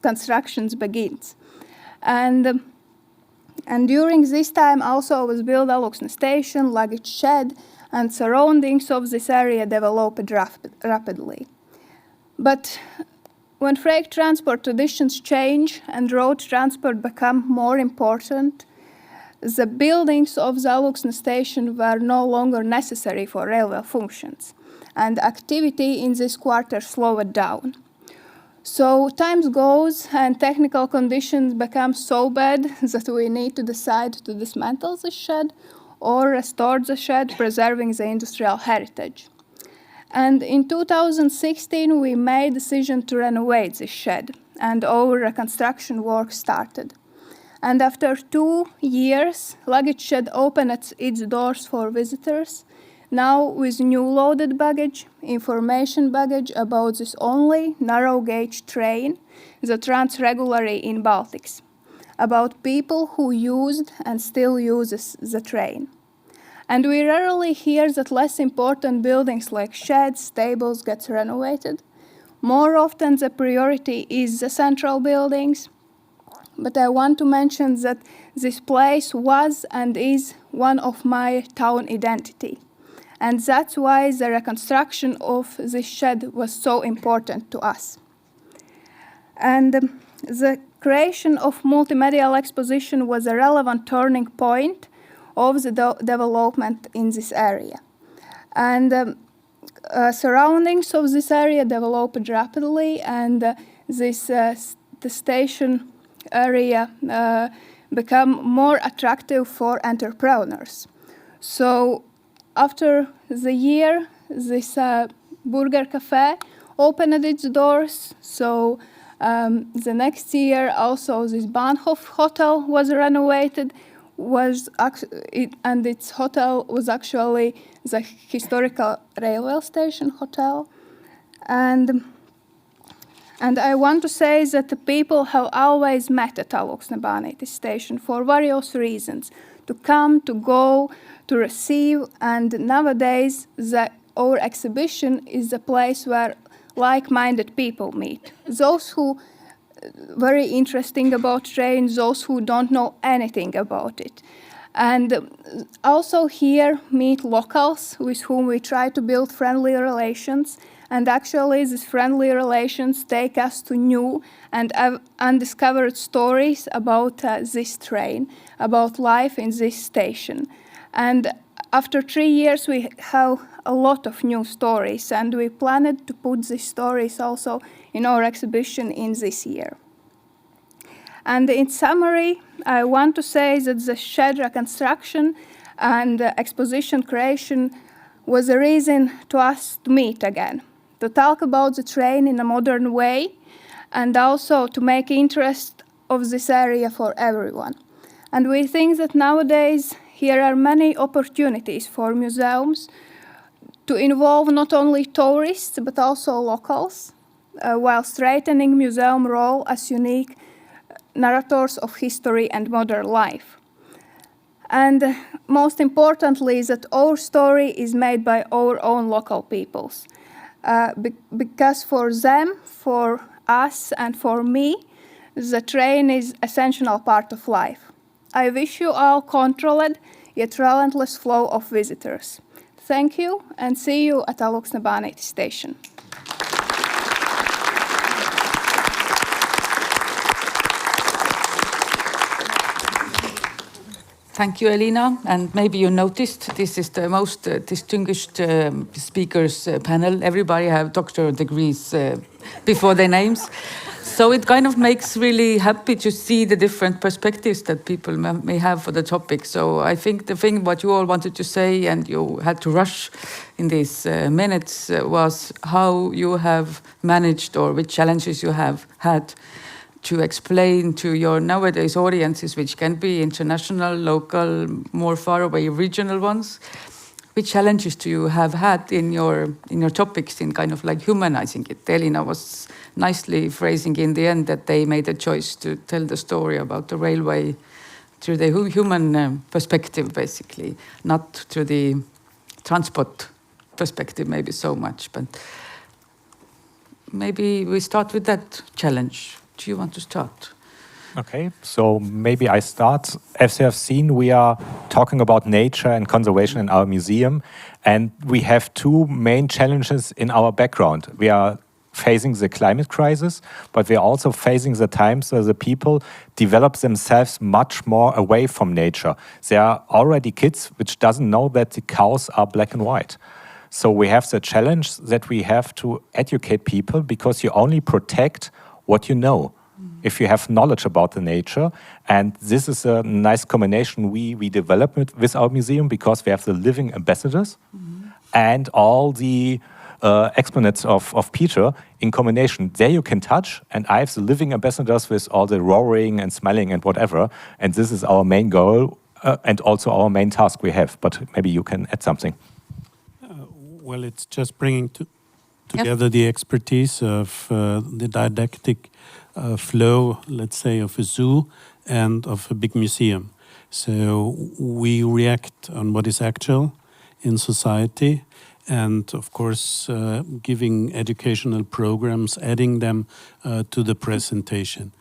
constructions begins. And during this time also was built Aluksne station, luggage shed, and surroundings of this area developed rapidly. But when freight transport traditions change and road transport become more important, the buildings of the Aluksne station were no longer necessary for railway functions, and activity in this quarter slowed down. So time goes and technical conditions become so bad that we need to decide to dismantle the shed or restore the shed, preserving the industrial heritage. And in 2016, we made a decision to renovate this shed, and our reconstruction work started. And after 2 years, luggage shed opened its doors for visitors, now with new loaded baggage, information baggage about this only narrow gauge train that runs regularly in Baltics, about people who used and still uses the train. And we rarely hear that less important buildings like sheds, stables get renovated. More often the priority is the central buildings. But I want to mention that this place was and is one of my town identity. And that's why the reconstruction of this shed was so important to us. And the creation of multimedial exposition was a relevant turning point of the development in this area. And surroundings of this area developed rapidly, and the station area become more attractive for entrepreneurs. So after the year, this burger cafe opened its doors. So The next year, also this Bahnhof Hotel was renovated, and its hotel was actually the historical railway station hotel. And I want to say that the people have always met at Alūksne station for various reasons, to come, to go, to receive, and nowadays our exhibition is the place where like-minded people meet. Those who very interesting about trains, those who don't know anything about it. And also here meet locals with whom we try to build friendly relations. And actually these friendly relations take us to new and undiscovered stories about this train, about life in this station. And after 3 years, we have a lot of new stories, and we planned to put these stories also in our exhibition in this year. And in summary, I want to say that the shed reconstruction and exposition creation was a reason to us to meet again, to talk about the train in a modern way, and also to make interest of this area for everyone. And we think that nowadays here are many opportunities for museums to involve not only tourists but also locals, while strengthening museum role as unique narrators of history and modern life. And most importantly, that our story is made by our own local peoples. Because for them, for us, and for me, the train is an essential part of life. I wish you all controlled yet relentless flow of visitors. Thank you, and see you at Alūksne station. Thank you, Elina. And maybe you noticed this is the most distinguished speakers panel. Everybody have doctorate degrees before their names. So it kind of makes really happy to see the different perspectives that people may have for the topic. So I think the thing what you all wanted to say and you had to rush in these minutes was how you have managed or which challenges you have had to explain to your nowadays audiences, which can be international, local, more far away regional ones. Which challenges do you have had in your topics in kind of like humanizing it? Elina was nicely phrasing in the end that they made a choice to tell the story about the railway through the human perspective, basically, not through the transport perspective maybe so much. But maybe we start with that challenge. Do you want to start? Okay, so maybe I start. As you have seen, we are talking about nature and conservation in our museum, and we have two main challenges in our background. We are facing the climate crisis, but we are also facing the times where the people develop themselves much more away from nature. There are already kids which doesn't know that the cows are black and white. So we have the challenge that we have to educate people, because you only protect what you know. If you have knowledge about the nature, and this is a nice combination we develop with our museum, because we have the living ambassadors and all the exponents of Peter in combination. There you can touch, and I have the living ambassadors with all the roaring and smelling and whatever, and this is our main goal and also our main task we have. But maybe you can add something. Well, it's just bringing together the expertise of the didactic flow, let's say, of a zoo and of a big museum. So we react on what is actual in society, and of course giving educational programs, adding them to the presentation.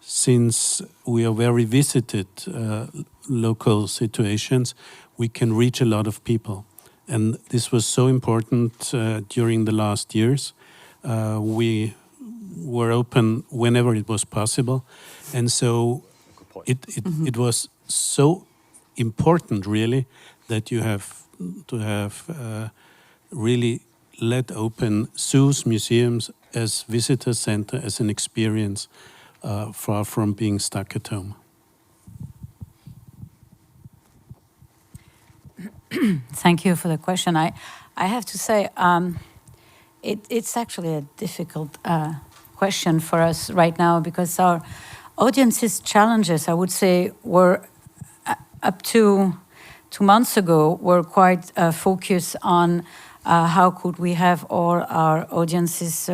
Since we are very visited local situations, we can reach a lot of people. And this was so important during the last years. We were open whenever it was possible. And so it was so important, really, that you have to have really let open zoos, museums as visitor center, as an experience, far from being stuck at home. Thank you for the question. I have to say, it's actually a difficult question for us right now, because our audience's challenges, I would say, were up to 2 months ago, were quite focused on how could we have all our audiences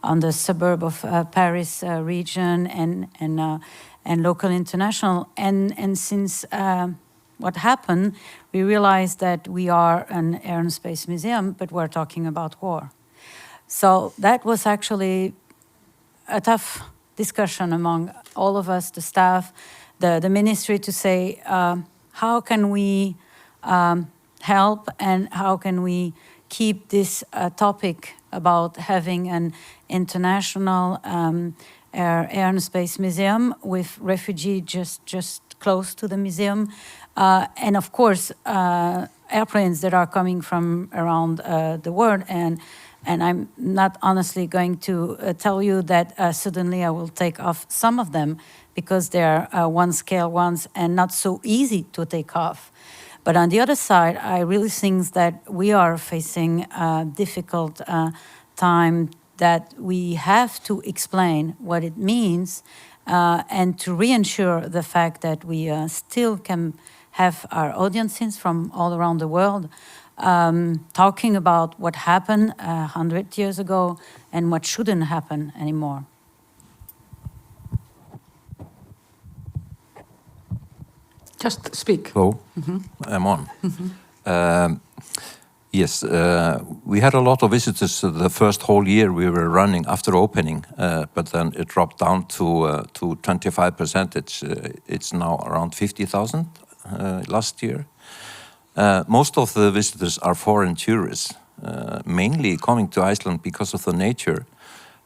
on the suburb of Paris region and local international. And since what happened, we realized that we are an air and space museum, but we're talking about war. So that was actually a tough discussion among all of us, the staff, the ministry, to say, how can we help and how can we keep this topic about having an international air and space museum with refugees just close to the museum. And of course, airplanes that are coming from around the world. And I'm not honestly going to tell you that suddenly I will take off some of them, because they're one-scale ones and not so easy to take off. But on the other side, I really think that we are facing a difficult time, that we have to explain what it means and to reassure the fact that we still can have our audiences from all around the world talking about what happened 100 years ago and what shouldn't happen anymore. Just speak. Hello, I'm on. Yes, we had a lot of visitors the first whole year we were running after opening, but then it dropped down to 25%. It's now around 50,000 last year. Most of the visitors are foreign tourists, mainly coming to Iceland because of the nature.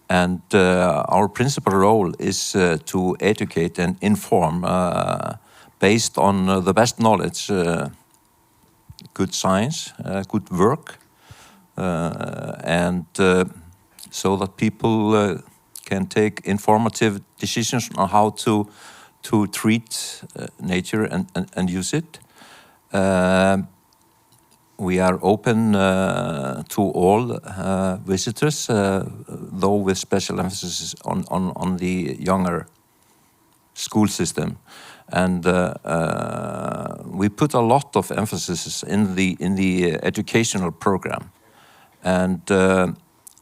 And our principal role is to educate and inform based on the best knowledge, good science, good work, and so that people can take informative decisions on how to treat nature and use it. We are open to all visitors, though with special emphasis on the younger school system. And we put a lot of emphasis in the educational program. And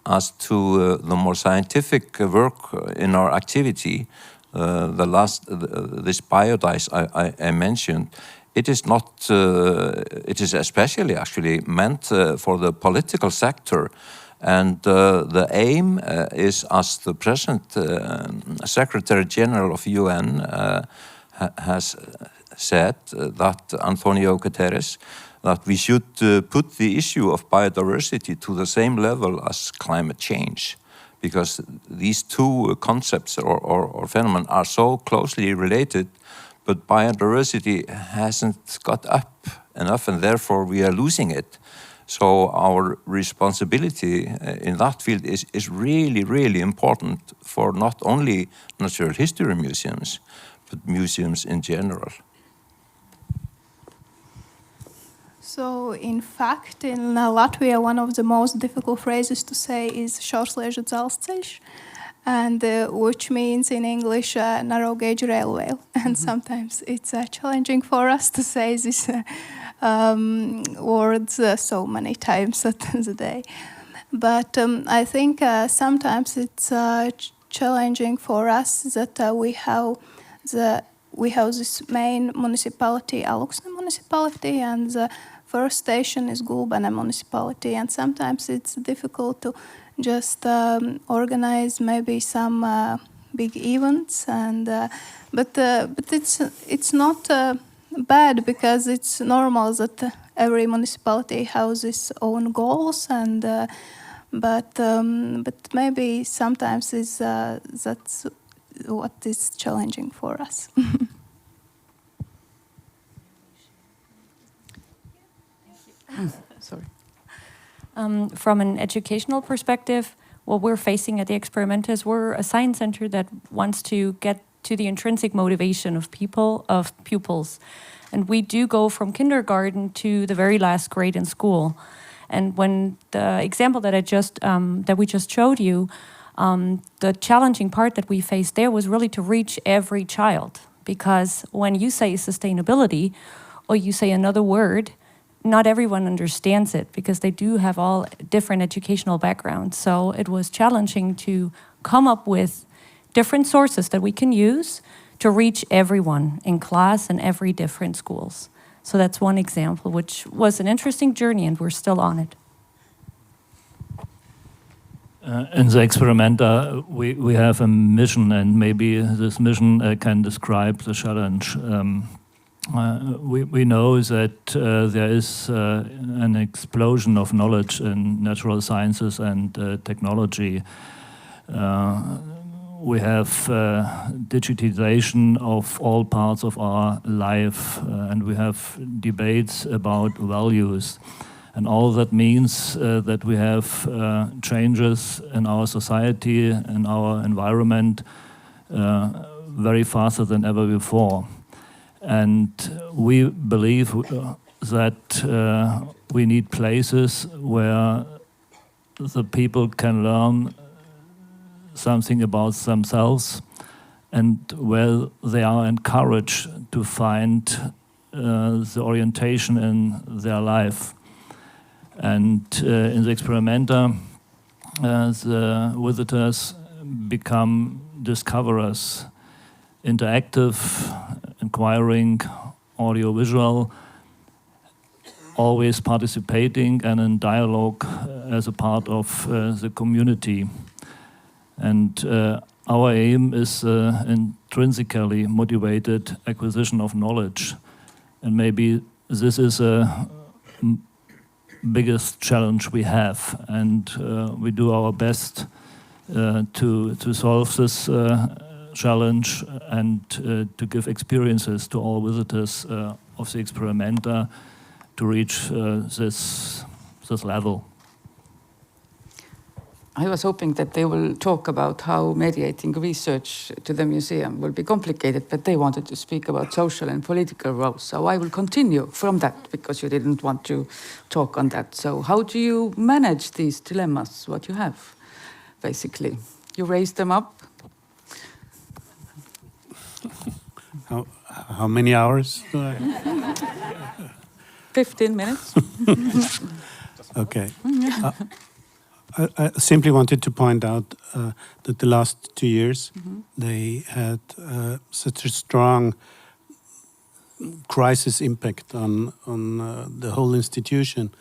as to the more scientific work in our activity, this biodice I mentioned, it is not. It is especially actually meant for the political sector, and the aim is, as the present Secretary General of UN has said, that Antonio Guterres, that we should put the issue of biodiversity to the same level as climate change, because these two concepts or phenomena are so closely related. But biodiversity hasn't got up enough, and therefore we are losing it. So our responsibility in that field is really, really important for not only natural history museums, but museums in general. So, in fact, in Latvia, one of the most difficult phrases to say is šaursliežu dzelzceļš, and which means in English narrow gauge railway. And sometimes it's challenging for us to say these words so many times at the day. But I think sometimes it's challenging for us that we have this main municipality, Alūksne municipality, and the first station is Gulbene municipality, and sometimes it's difficult to just organize maybe some big events, and but it's not bad, because it's normal that every municipality has its own goals, and but maybe sometimes is that's what is challenging for us. Sorry. From an educational perspective, what we're facing at the experiment is we're a science center that wants to get to the intrinsic motivation of pupils. And we do go from kindergarten to the very last grade in school. And when the example that we just showed you, The challenging part that we faced there was really to reach every child, because when you say sustainability or you say another word, not everyone understands it because they do have all different educational backgrounds. So it was challenging to come up with different sources that we can use to reach everyone in class and every different schools. So that's one example, which was an interesting journey, and we're still on it. In the Experimenta, we have a mission, and maybe this mission can describe the challenge. We know that there is an explosion of knowledge in natural sciences and technology. We have digitization of all parts of our life, and we have debates about values. And all that means that we have changes in our society, in our environment, very faster than ever before. And we believe that we need places where the people can learn something about themselves and where they are encouraged to find the orientation in their life. And in the Experimenta, the visitors become discoverers, interactive, inquiring, audiovisual, always participating and in dialogue as a part of the community. And our aim is intrinsically motivated acquisition of knowledge. And maybe this is a biggest challenge we have, and we do our best to solve this challenge and to give experiences to all visitors of the Experimenta to reach this level. I was hoping that they will talk about how mediating research to the museum will be complicated, but they wanted to speak about social and political roles. So I will continue from that because you didn't want to talk on that. So how do you manage these dilemmas, what you have, basically? You raise them up? How many hours do I? 15 minutes. Okay. I simply wanted to point out that the last 2 years they had such a strong crisis impact on the whole institution,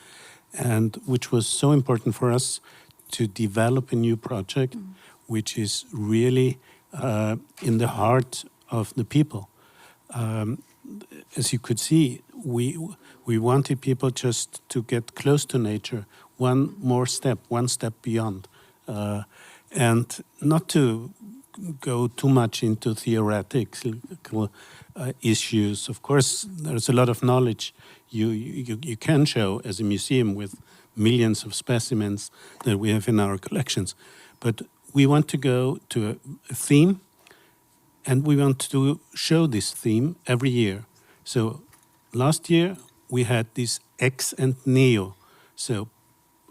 and which was so important for us to develop a new project, which is really in the heart of the people. As you could see, we wanted people just to get close to nature, one step beyond, and not to go too much into theoretical issues. Of course, there's a lot of knowledge you can show as a museum with millions of specimens that we have in our collections, but we want to go to a theme, and we want to show this theme every year. So last year we had this Ex and Neo, so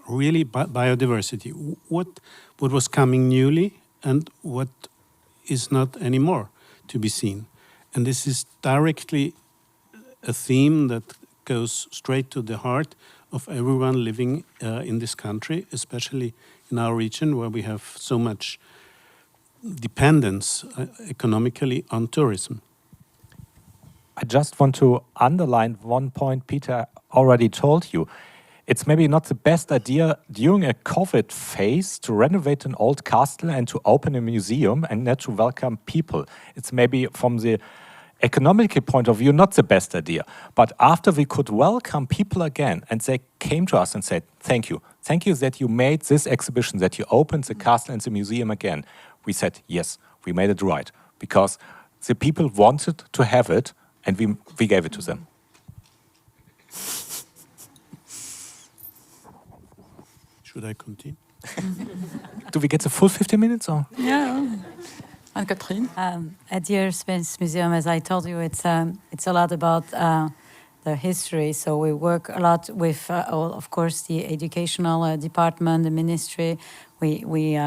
really biodiversity. What was coming newly and what is not anymore to be seen. And this is directly a theme that goes straight to the heart of everyone living in this country, especially in our region where we have so much dependence economically on tourism. I just want to underline one point Peter already told you. It's maybe not the best idea during a COVID phase to renovate an old castle and to open a museum and not to welcome people. It's maybe from the economic point of view not the best idea. But after we could welcome people again and they came to us and said, thank you. Thank you that you made this exhibition, that you opened the castle and the museum again. We said, yes, we made it right. Because the people wanted to have it and we gave it to them. Should I continue? Do we get the full 50 minutes? Or? Yeah. Anne-Catherine? At the Aerospace Museum, as I told you, it's a lot about the history. So we work a lot with, of course, the educational department, the ministry. We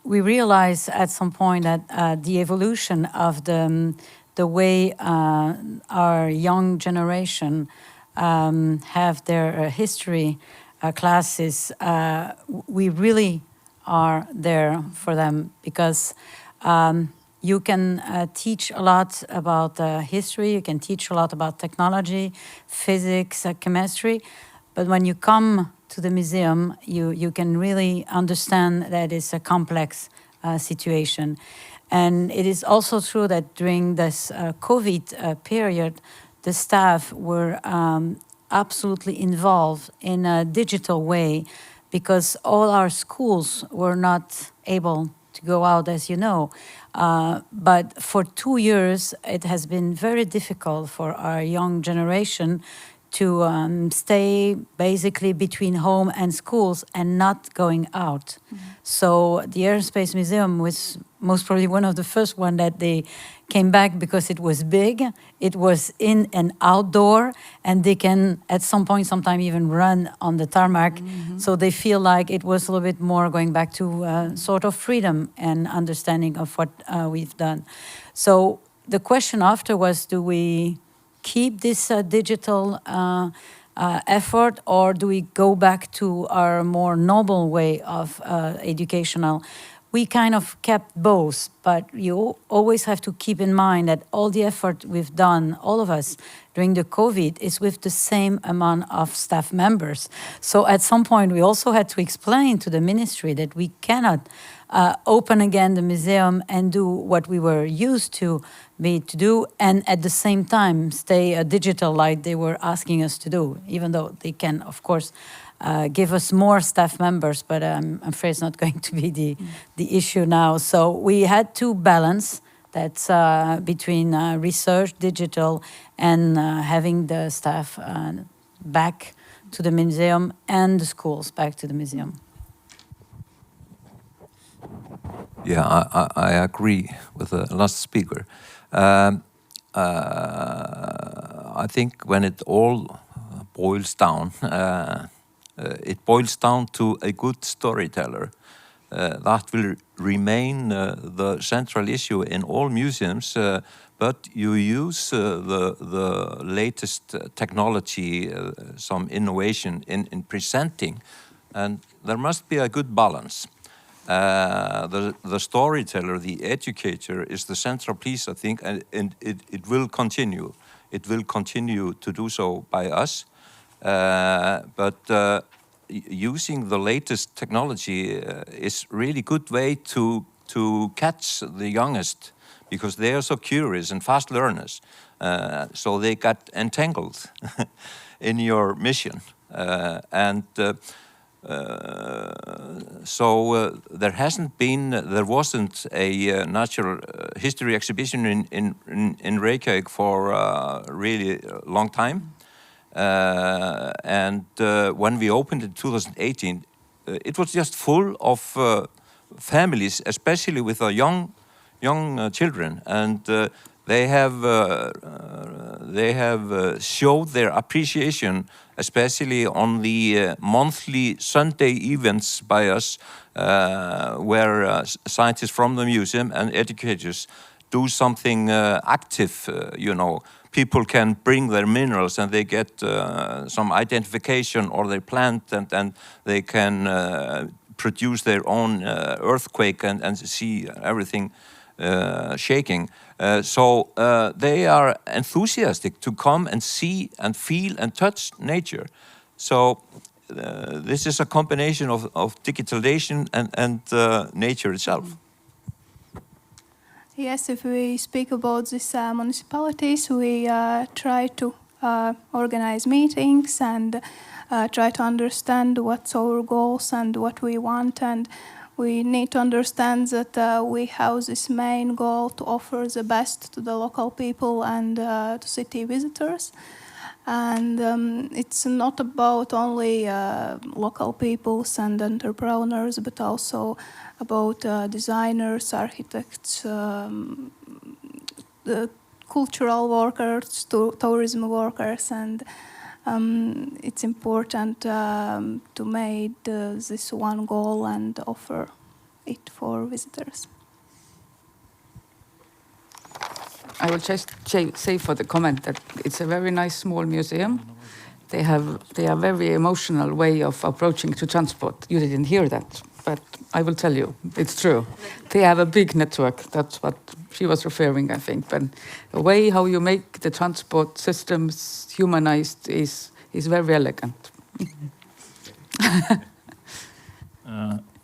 we realized at some point that the evolution of the way our young generation have their history classes, we really are there for them, because you can teach a lot about history, you can teach a lot about technology, physics, chemistry, but when you come to the museum, you can really understand that it's a complex situation. And it is also true that during this COVID period, the staff were absolutely involved in a digital way, because all our schools were not able to go out, as you know. But for 2 years, it has been very difficult for our young generation to stay basically between home and schools and not going out. So the Air and Space Museum was most probably one of the first one that they came back, because it was big, it was in and outdoor, and they can at some point sometime even run on the tarmac. So they feel like it was a little bit more going back to sort of freedom and understanding of what we've done. So the question after was, do we keep this digital effort, or do we go back to our more noble way of educational? We kind of kept both, but you always have to keep in mind that all the effort we've done, all of us, during the COVID is with the same amount of staff members. So at some point, we also had to explain to the ministry that we cannot open again the museum and do what we were used to do, and at the same time stay digital like they were asking us to do, even though they can, of course, give us more staff members, but I'm afraid it's not going to be the issue now. So we had to balance that between research, digital, and having the staff back to the museum and the schools back to the museum. Yeah, I agree with the last speaker. I think when it all boils down, it boils down to a good storyteller. That will remain the central issue in all museums, but you use the latest technology, some innovation in presenting, and there must be a good balance. The storyteller, the educator, is the central piece, I think, and it will continue. It will continue to do so by us. But using the latest technology is really good way to catch the youngest, because they are so curious and fast learners. So they got entangled in your mission. So there wasn't a natural history exhibition in Reykjavik for a really long time. And when we opened in 2018, it was just full of families, especially with young children, and they have showed their appreciation, especially on the monthly Sunday events by us, where scientists from the museum and educators do something active. People can bring their minerals and they get some identification, or they plant and they can produce their own earthquake and see everything shaking. So they are enthusiastic to come and see and feel and touch nature. So this is a combination of digitalization and nature itself. Yes, if we speak about these municipalities, we try to organize meetings and try to understand what's our goals and what we want, and we need to understand that we have this main goal to offer the best to the local people and to city visitors. And it's not about only local peoples and entrepreneurs, but also about designers, architects, the cultural workers, tourism workers, and it's important to make this one goal and offer it for visitors. I will just say for the comment that it's a very nice small museum. They are very emotional way of approaching to transport. You didn't hear that, but I will tell you, it's true. They have a big network. That's what she was referring, I think. But the way how you make the transport systems humanized is very elegant.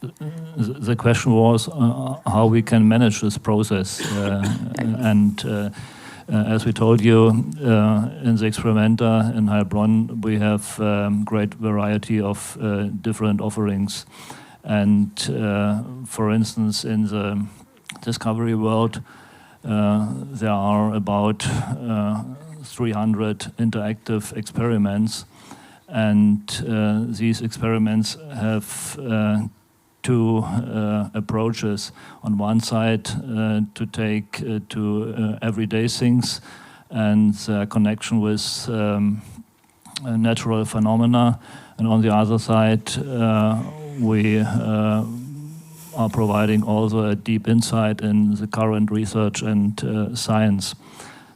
The question was how we can manage this process. As we told you, in the Experimenta in Heilbronn, we have great variety of different offerings. And for instance, in the Discovery World, there are about 300 interactive experiments. And these experiments have two approaches. On one side, to take to everyday things and connection with natural phenomena, and on the other side, we are providing also a deep insight in the current research and science.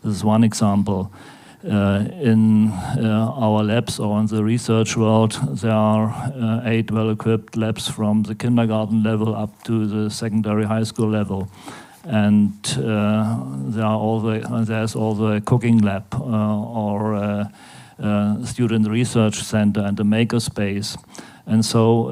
This is one example. In our labs or in the research world, there are 8 well-equipped labs from the kindergarten level up to the secondary high school level. And there's also a cooking lab or a student research center and a makerspace. And so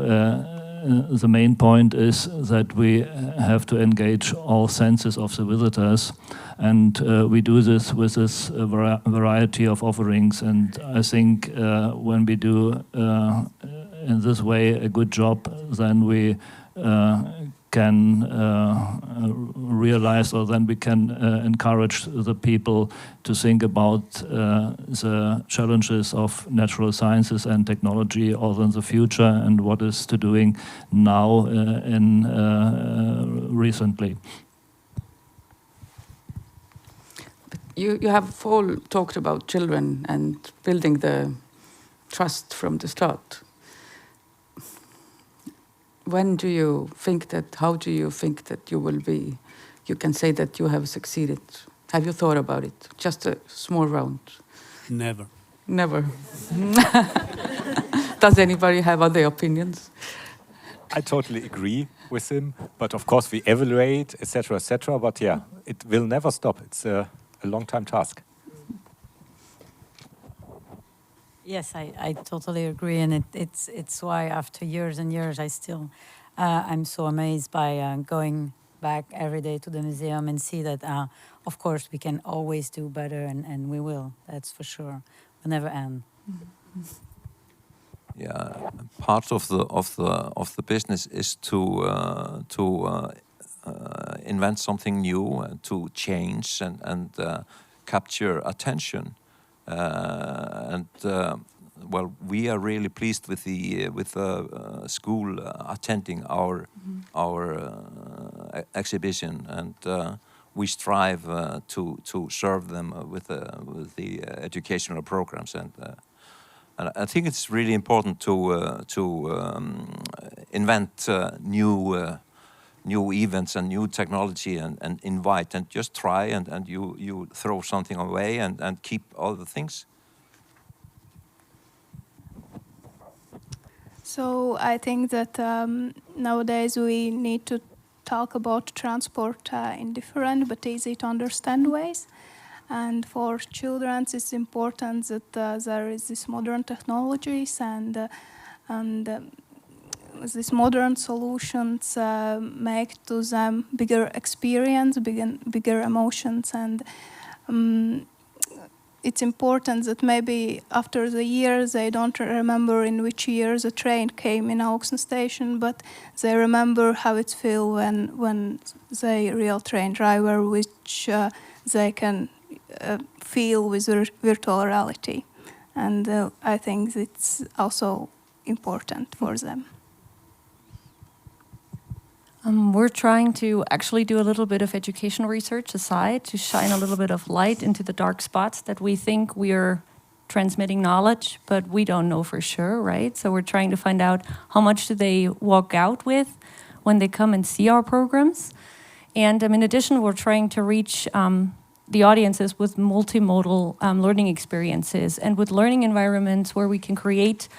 the main point is that we have to engage all senses of the visitors, and we do this with this variety of offerings. And I think when we do in this way a good job, then we can realize, or then we can encourage the people to think about the challenges of natural sciences and technology also in the future, and what is to doing now in recently. You have all talked about children and building the trust from the start. When do you think that, how do you think that you can say that you have succeeded? Have you thought about it? Just a small round. Never. Never. Does anybody have other opinions? I totally agree with him, but of course we evaluate, etc., etc. But yeah, it will never stop. It's a long-time task. Yes, I totally agree, and it's why after years and years I'm so amazed by going back every day to the museum and see that of course we can always do better, and we will. That's for sure. We'll never end. Yeah, part of the business is to invent something new, to change and capture attention. Well, we are really pleased with the school attending our exhibition, and we strive to serve them with the educational programs, and I think it's really important to invent new events and new technology and invite and just try, and you throw something away and keep all the things. So I think that nowadays we need to talk about transport in different but easy to understand ways. And for children, it's important that there is this modern technologies and these modern solutions make to them bigger experience, bigger emotions, and it's important that maybe after the years they don't remember in which year the train came in Auxon station, but they remember how it feels when the real train driver, which they can feel with virtual reality. And I think it's also important for them. We're trying to actually do a little bit of educational research aside to shine a little bit of light into the dark spots that we think we are transmitting knowledge, but we don't know for sure, right? So we're trying to find out how much do they walk out with, when they come and see our programs. And in addition, we're trying to reach the audiences with multimodal learning experiences and with learning environments where we can create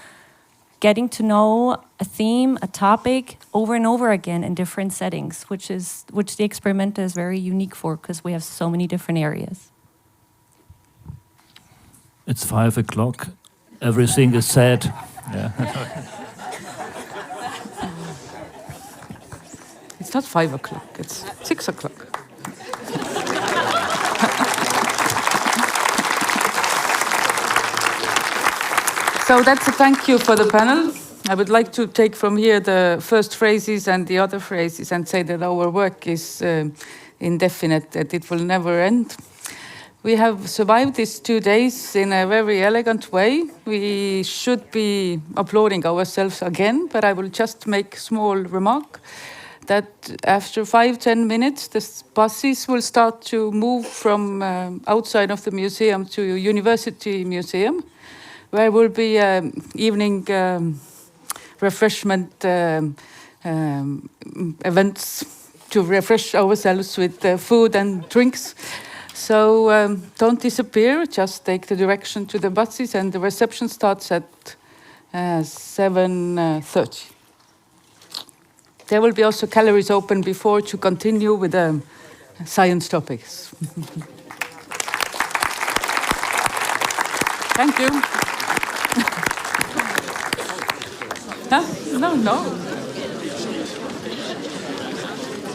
getting to know a theme, a topic over and over again in different settings, which the Experimenta is very unique for because we have so many different areas. It's 5 o'clock. Everything is said. Yeah. It's not 5 o'clock, it's 6 o'clock. So that's a thank you for the panel. I would like to take from here the first phrases and the other phrases and say that our work is indefinite, that it will never end. We have survived these 2 days in a very elegant way. We should be applauding ourselves again, but I will just make a small remark that after 5-10 minutes, the buses will start to move from outside of the museum to University Museum, where will be evening refreshment events to refresh ourselves with food and drinks. So don't disappear, just take the direction to the buses, and the reception starts at 7:30. There will be also galleries open before to continue with science topics. Thank you. Huh? No.